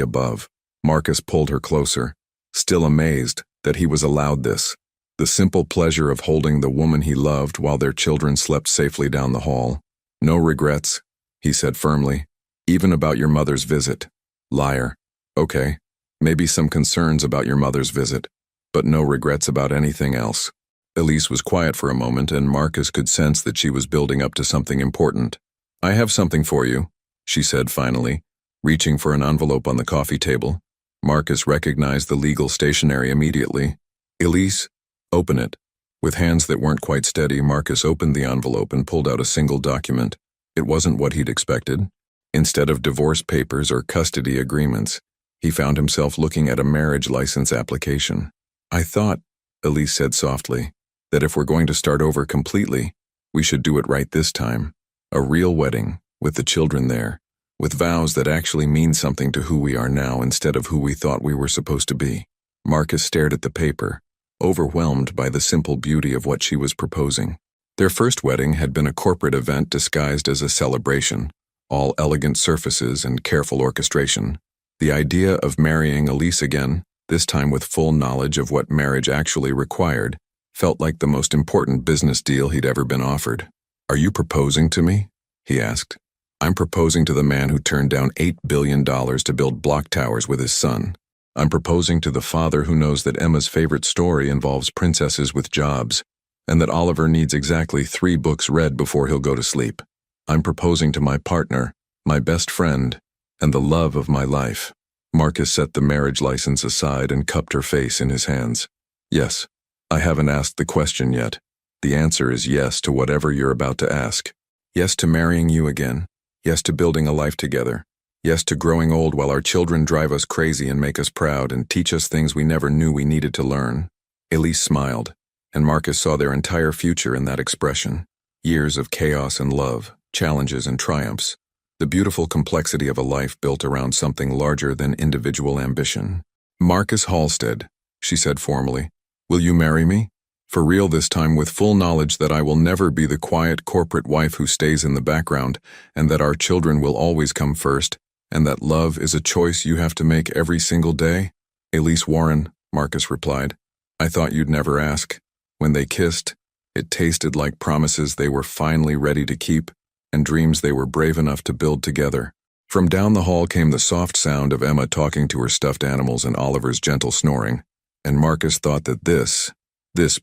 Speaker 1: above." Marcus pulled her closer, still amazed that he was allowed this. The simple pleasure of holding the woman he loved while their children slept safely down the hall. "No regrets," he said firmly. "Even about your mother's visit." "Liar." "Okay, maybe some concerns about your mother's visit, but no regrets about anything else." Elise was quiet for a moment, and Marcus could sense that she was building up to something important. "I have something for you," she said finally, reaching for an envelope on the coffee table. Marcus recognized the legal stationery immediately. "Elise, open it." With hands that weren't quite steady, Marcus opened the envelope and pulled out a single document. It wasn't what he'd expected. Instead of divorce papers or custody agreements, he found himself looking at a marriage license application. "I thought," Elise said softly, "that if we're going to start over completely, we should do it right this time. A real wedding, with the children there, with vows that actually mean something to who we are now instead of who we thought we were supposed to be." Marcus stared at the paper, overwhelmed by the simple beauty of what she was proposing. Their first wedding had been a corporate event disguised as a celebration, all elegant surfaces and careful orchestration. The idea of marrying Elise again, this time with full knowledge of what marriage actually required, felt like the most important business deal he'd ever been offered. "Are you proposing to me?" he asked. "I'm proposing to the man who turned down $8 billion to build block towers with his son. I'm proposing to the father who knows that Emma's favorite story involves princesses with jobs, and that Oliver needs exactly 3 books read before he'll go to sleep. I'm proposing to my partner, my best friend, and the love of my life." Marcus set the marriage license aside and cupped her face in his hands. "Yes, I haven't asked the question yet. The answer is yes to whatever you're about to ask. Yes to marrying you again. Yes to building a life together. Yes to growing old while our children drive us crazy and make us proud and teach us things we never knew we needed to learn." Elise smiled, and Marcus saw their entire future in that expression. Years of chaos and love, challenges and triumphs. The beautiful complexity of a life built around something larger than individual ambition. "Marcus Halstead," she said formally, "will you marry me? For real this time, with full knowledge that I will never be the quiet corporate wife who stays in the background, and that our children will always come first, and that love is a choice you have to make every single day?" "Elise Warren," Marcus replied. "I thought you'd never ask." When they kissed, it tasted like promises they were finally ready to keep, and dreams they were brave enough to build together. From down the hall came the soft sound of Emma talking to her stuffed animals and Oliver's gentle snoring, and Marcus thought that this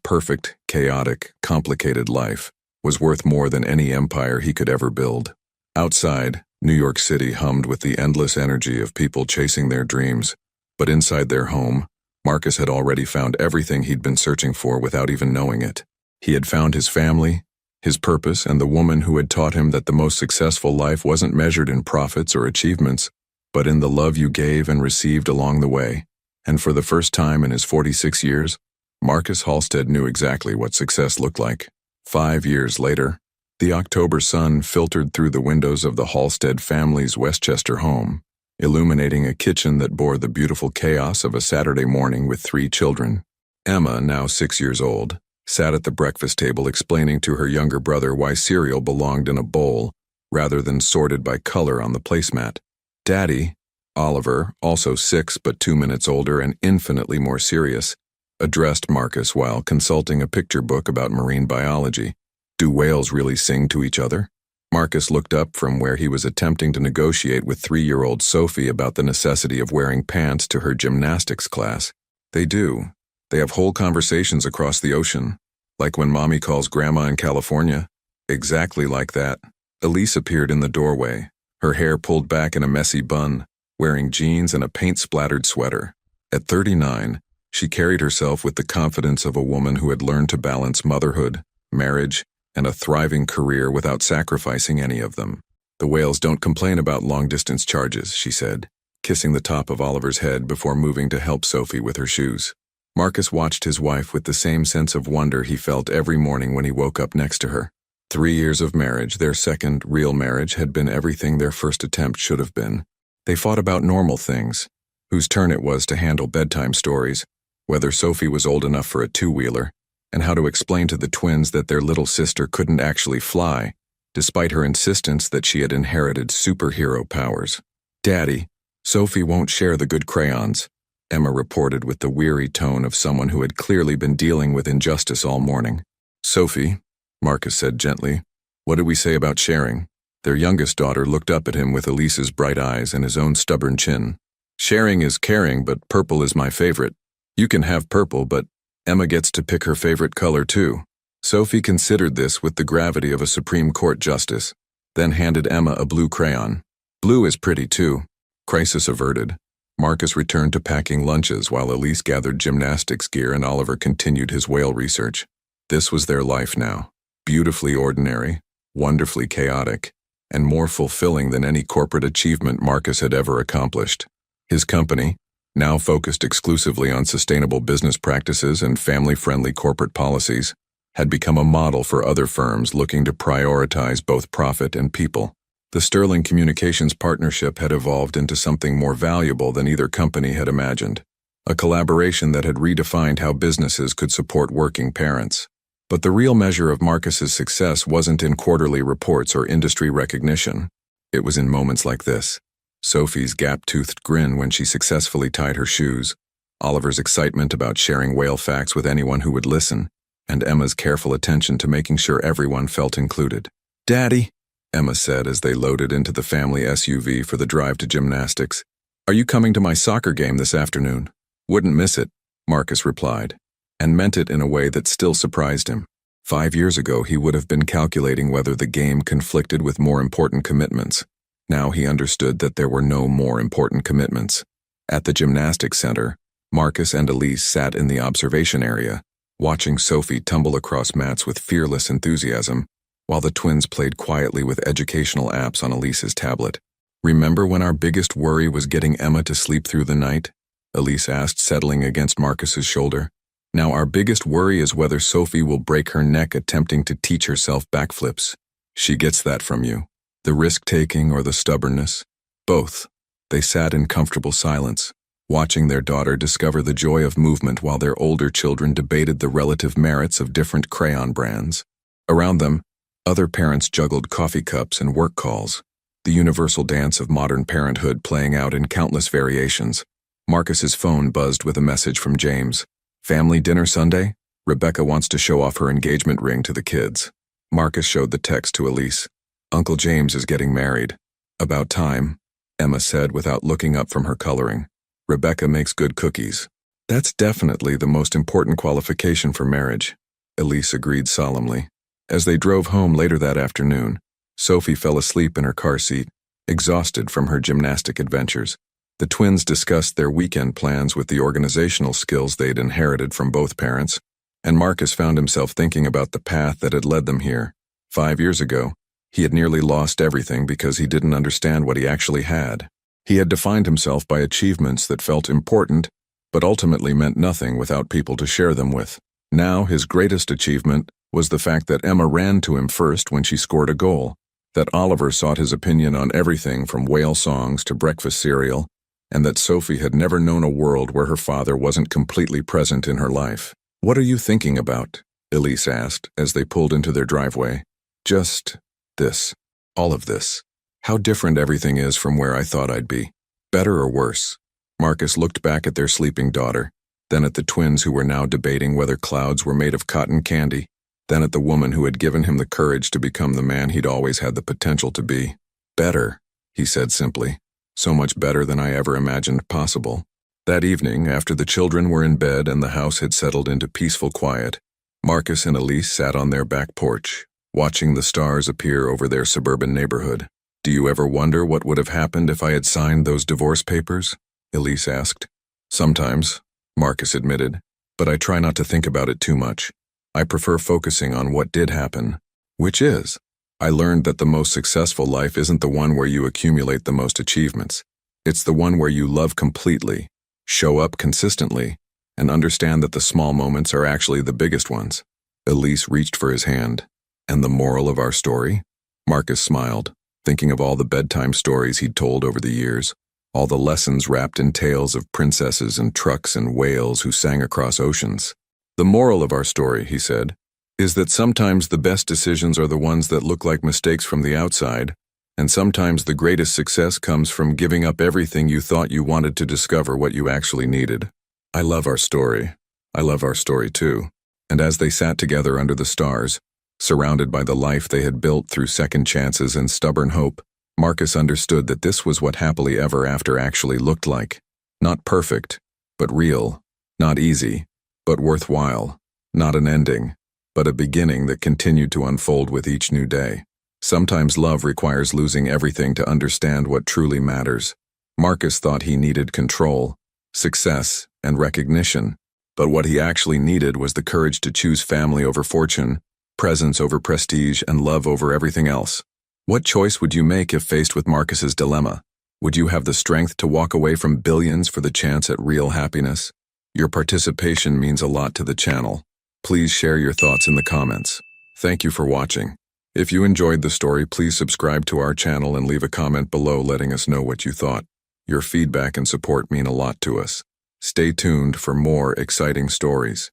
Speaker 1: perfect, chaotic, complicated life was worth more than any empire he could ever build. Outside, New York City hummed with the endless energy of people chasing their dreams, but inside their home, Marcus had already found everything he'd been searching for without even knowing it. He had found his family, his purpose, and the woman who had taught him that the most successful life wasn't measured in profits or achievements, but in the love you gave and received along the way. And for the first time in his 46 years, Marcus Halstead knew exactly what success looked like. 5 years later, the October sun filtered through the windows of the Halstead family's Westchester home, illuminating a kitchen that bore the beautiful chaos of a Saturday morning with 3 children. Emma, now 6 years old, sat at the breakfast table explaining to her younger brother why cereal belonged in a bowl rather than sorted by color on the placemat. Daddy, Oliver, also 6 but 2 minutes older and infinitely more serious, addressed Marcus while consulting a picture book about marine biology. "Do whales really sing to each other?" Marcus looked up from where he was attempting to negotiate with 3-year-old Sophie about the necessity of wearing pants to her gymnastics class. "They do. They have whole conversations across the ocean, like when Mommy calls Grandma in California." "Exactly like that." Elise appeared in the doorway, her hair pulled back in a messy bun, wearing jeans and a paint-splattered sweater. At 39, she carried herself with the confidence of a woman who had learned to balance motherhood, marriage, and a thriving career without sacrificing any of them. The whales don't complain about long-distance charges, she said, kissing the top of Oliver's head before moving to help Sophie with her shoes. Marcus watched his wife with the same sense of wonder he felt every morning when he woke up next to her. 3 years of marriage, their second real marriage, had been everything their first attempt should have been. They fought about normal things, whose turn it was to handle bedtime stories, whether Sophie was old enough for a two-wheeler, and how to explain to the twins that their little sister couldn't actually fly, despite her insistence that she had inherited superhero powers. "Daddy, Sophie won't share the good crayons," Emma reported with the weary tone of someone who had clearly been dealing with injustice all morning. "Sophie," Marcus said gently, "what did we say about sharing?" Their youngest daughter looked up at him with Elise's bright eyes and his own stubborn chin. "Sharing is caring, but purple is my favorite. You can have purple, but Emma gets to pick her favorite color too." Sophie considered this with the gravity of a Supreme Court justice, then handed Emma a blue crayon. "Blue is pretty too." Crisis averted. Marcus returned to packing lunches while Elise gathered gymnastics gear and Oliver continued his whale research. This was their life now. Beautifully ordinary, wonderfully chaotic, and more fulfilling than any corporate achievement Marcus had ever accomplished. His company, now focused exclusively on sustainable business practices and family-friendly corporate policies, had become a model for other firms looking to prioritize both profit and people. The Sterling Communications partnership had evolved into something more valuable than either company had imagined, a collaboration that had redefined how businesses could support working parents. But the real measure of Marcus's success wasn't in quarterly reports or industry recognition. It was in moments like this. Sophie's gap-toothed grin when she successfully tied her shoes, Oliver's excitement about sharing whale facts with anyone who would listen, and Emma's careful attention to making sure everyone felt included. "Daddy," Emma said as they loaded into the family SUV for the drive to gymnastics, "are you coming to my soccer game this afternoon?" "Wouldn't miss it," Marcus replied, and meant it in a way that still surprised him. 5 years ago, he would have been calculating whether the game conflicted with more important commitments. Now he understood that there were no more important commitments. At the gymnastics center, Marcus and Elise sat in the observation area, watching Sophie tumble across mats with fearless enthusiasm, while the twins played quietly with educational apps on Elise's tablet. "Remember when our biggest worry was getting Emma to sleep through the night?" Elise asked, settling against Marcus's shoulder. "Now our biggest worry is whether Sophie will break her neck attempting to teach herself backflips. She gets that from you. The risk-taking or the stubbornness? Both." They sat in comfortable silence, watching their daughter discover the joy of movement while their older children debated the relative merits of different crayon brands. Around them, other parents juggled coffee cups and work calls, the universal dance of modern parenthood playing out in countless variations. Marcus's phone buzzed with a message from James. "Family dinner Sunday? Rebecca wants to show off her engagement ring to the kids." Marcus showed the text to Elise. "Uncle James is getting married." "About time," Emma said without looking up from her coloring. "Rebecca makes good cookies." "That's definitely the most important qualification for marriage," Elise agreed solemnly. As they drove home later that afternoon, Sophie fell asleep in her car seat, exhausted from her gymnastic adventures. The twins discussed their weekend plans with the organizational skills they'd inherited from both parents, and Marcus found himself thinking about the path that had led them here. 5 years ago, he had nearly lost everything because he didn't understand what he actually had. He had defined himself by achievements that felt important, but ultimately meant nothing without people to share them with. Now his greatest achievement was the fact that Emma ran to him first when she scored a goal, that Oliver sought his opinion on everything from whale songs to breakfast cereal, and that Sophie had never known a world where her father wasn't completely present in her life. "What are you thinking about?" Elise asked as they pulled into their driveway. "Just this. All of this. How different everything is from where I thought I'd be. Better or worse?" Marcus looked back at their sleeping daughter, then at the twins who were now debating whether clouds were made of cotton candy, then at the woman who had given him the courage to become the man he'd always had the potential to be. "Better," he said simply. "So much better than I ever imagined possible." That evening, after the children were in bed and the house had settled into peaceful quiet, Marcus and Elise sat on their back porch, watching the stars appear over their suburban neighborhood. "Do you ever wonder what would have happened if I had signed those divorce papers?" Elise asked. "Sometimes," Marcus admitted, "but I try not to think about it too much. I prefer focusing on what did happen, which is, I learned that the most successful life isn't the one where you accumulate the most achievements. It's the one where you love completely, show up consistently, and understand that the small moments are actually the biggest ones. Elise reached for his hand. And the moral of our story? Marcus smiled, thinking of all the bedtime stories he'd told over the years, all the lessons wrapped in tales of princesses and trucks and whales who sang across oceans. The moral of our story, he said, is that sometimes the best decisions are the ones that look like mistakes from the outside, and sometimes the greatest success comes from giving up everything you thought you wanted to discover what you actually needed. I love our story. I love our story too. And as they sat together under the stars, surrounded by the life they had built through second chances and stubborn hope, Marcus understood that this was what happily ever after actually looked like. Not perfect, but real. Not easy, but worthwhile. Not an ending, but a beginning that continued to unfold with each new day. Sometimes love requires losing everything to understand what truly matters. Marcus thought he needed control, success, and recognition, but what he actually needed was the courage to choose family over fortune, presence over prestige, and love over everything else. What choice would you make if faced with Marcus's dilemma? Would you have the strength to walk away from billions for the chance at real happiness? Your participation means a lot to the channel. Please share your thoughts in the comments. Thank you for watching. If you enjoyed the story, please subscribe to our channel and leave a comment below letting us know what you thought. Your feedback and support mean a lot to us. Stay tuned for more exciting stories.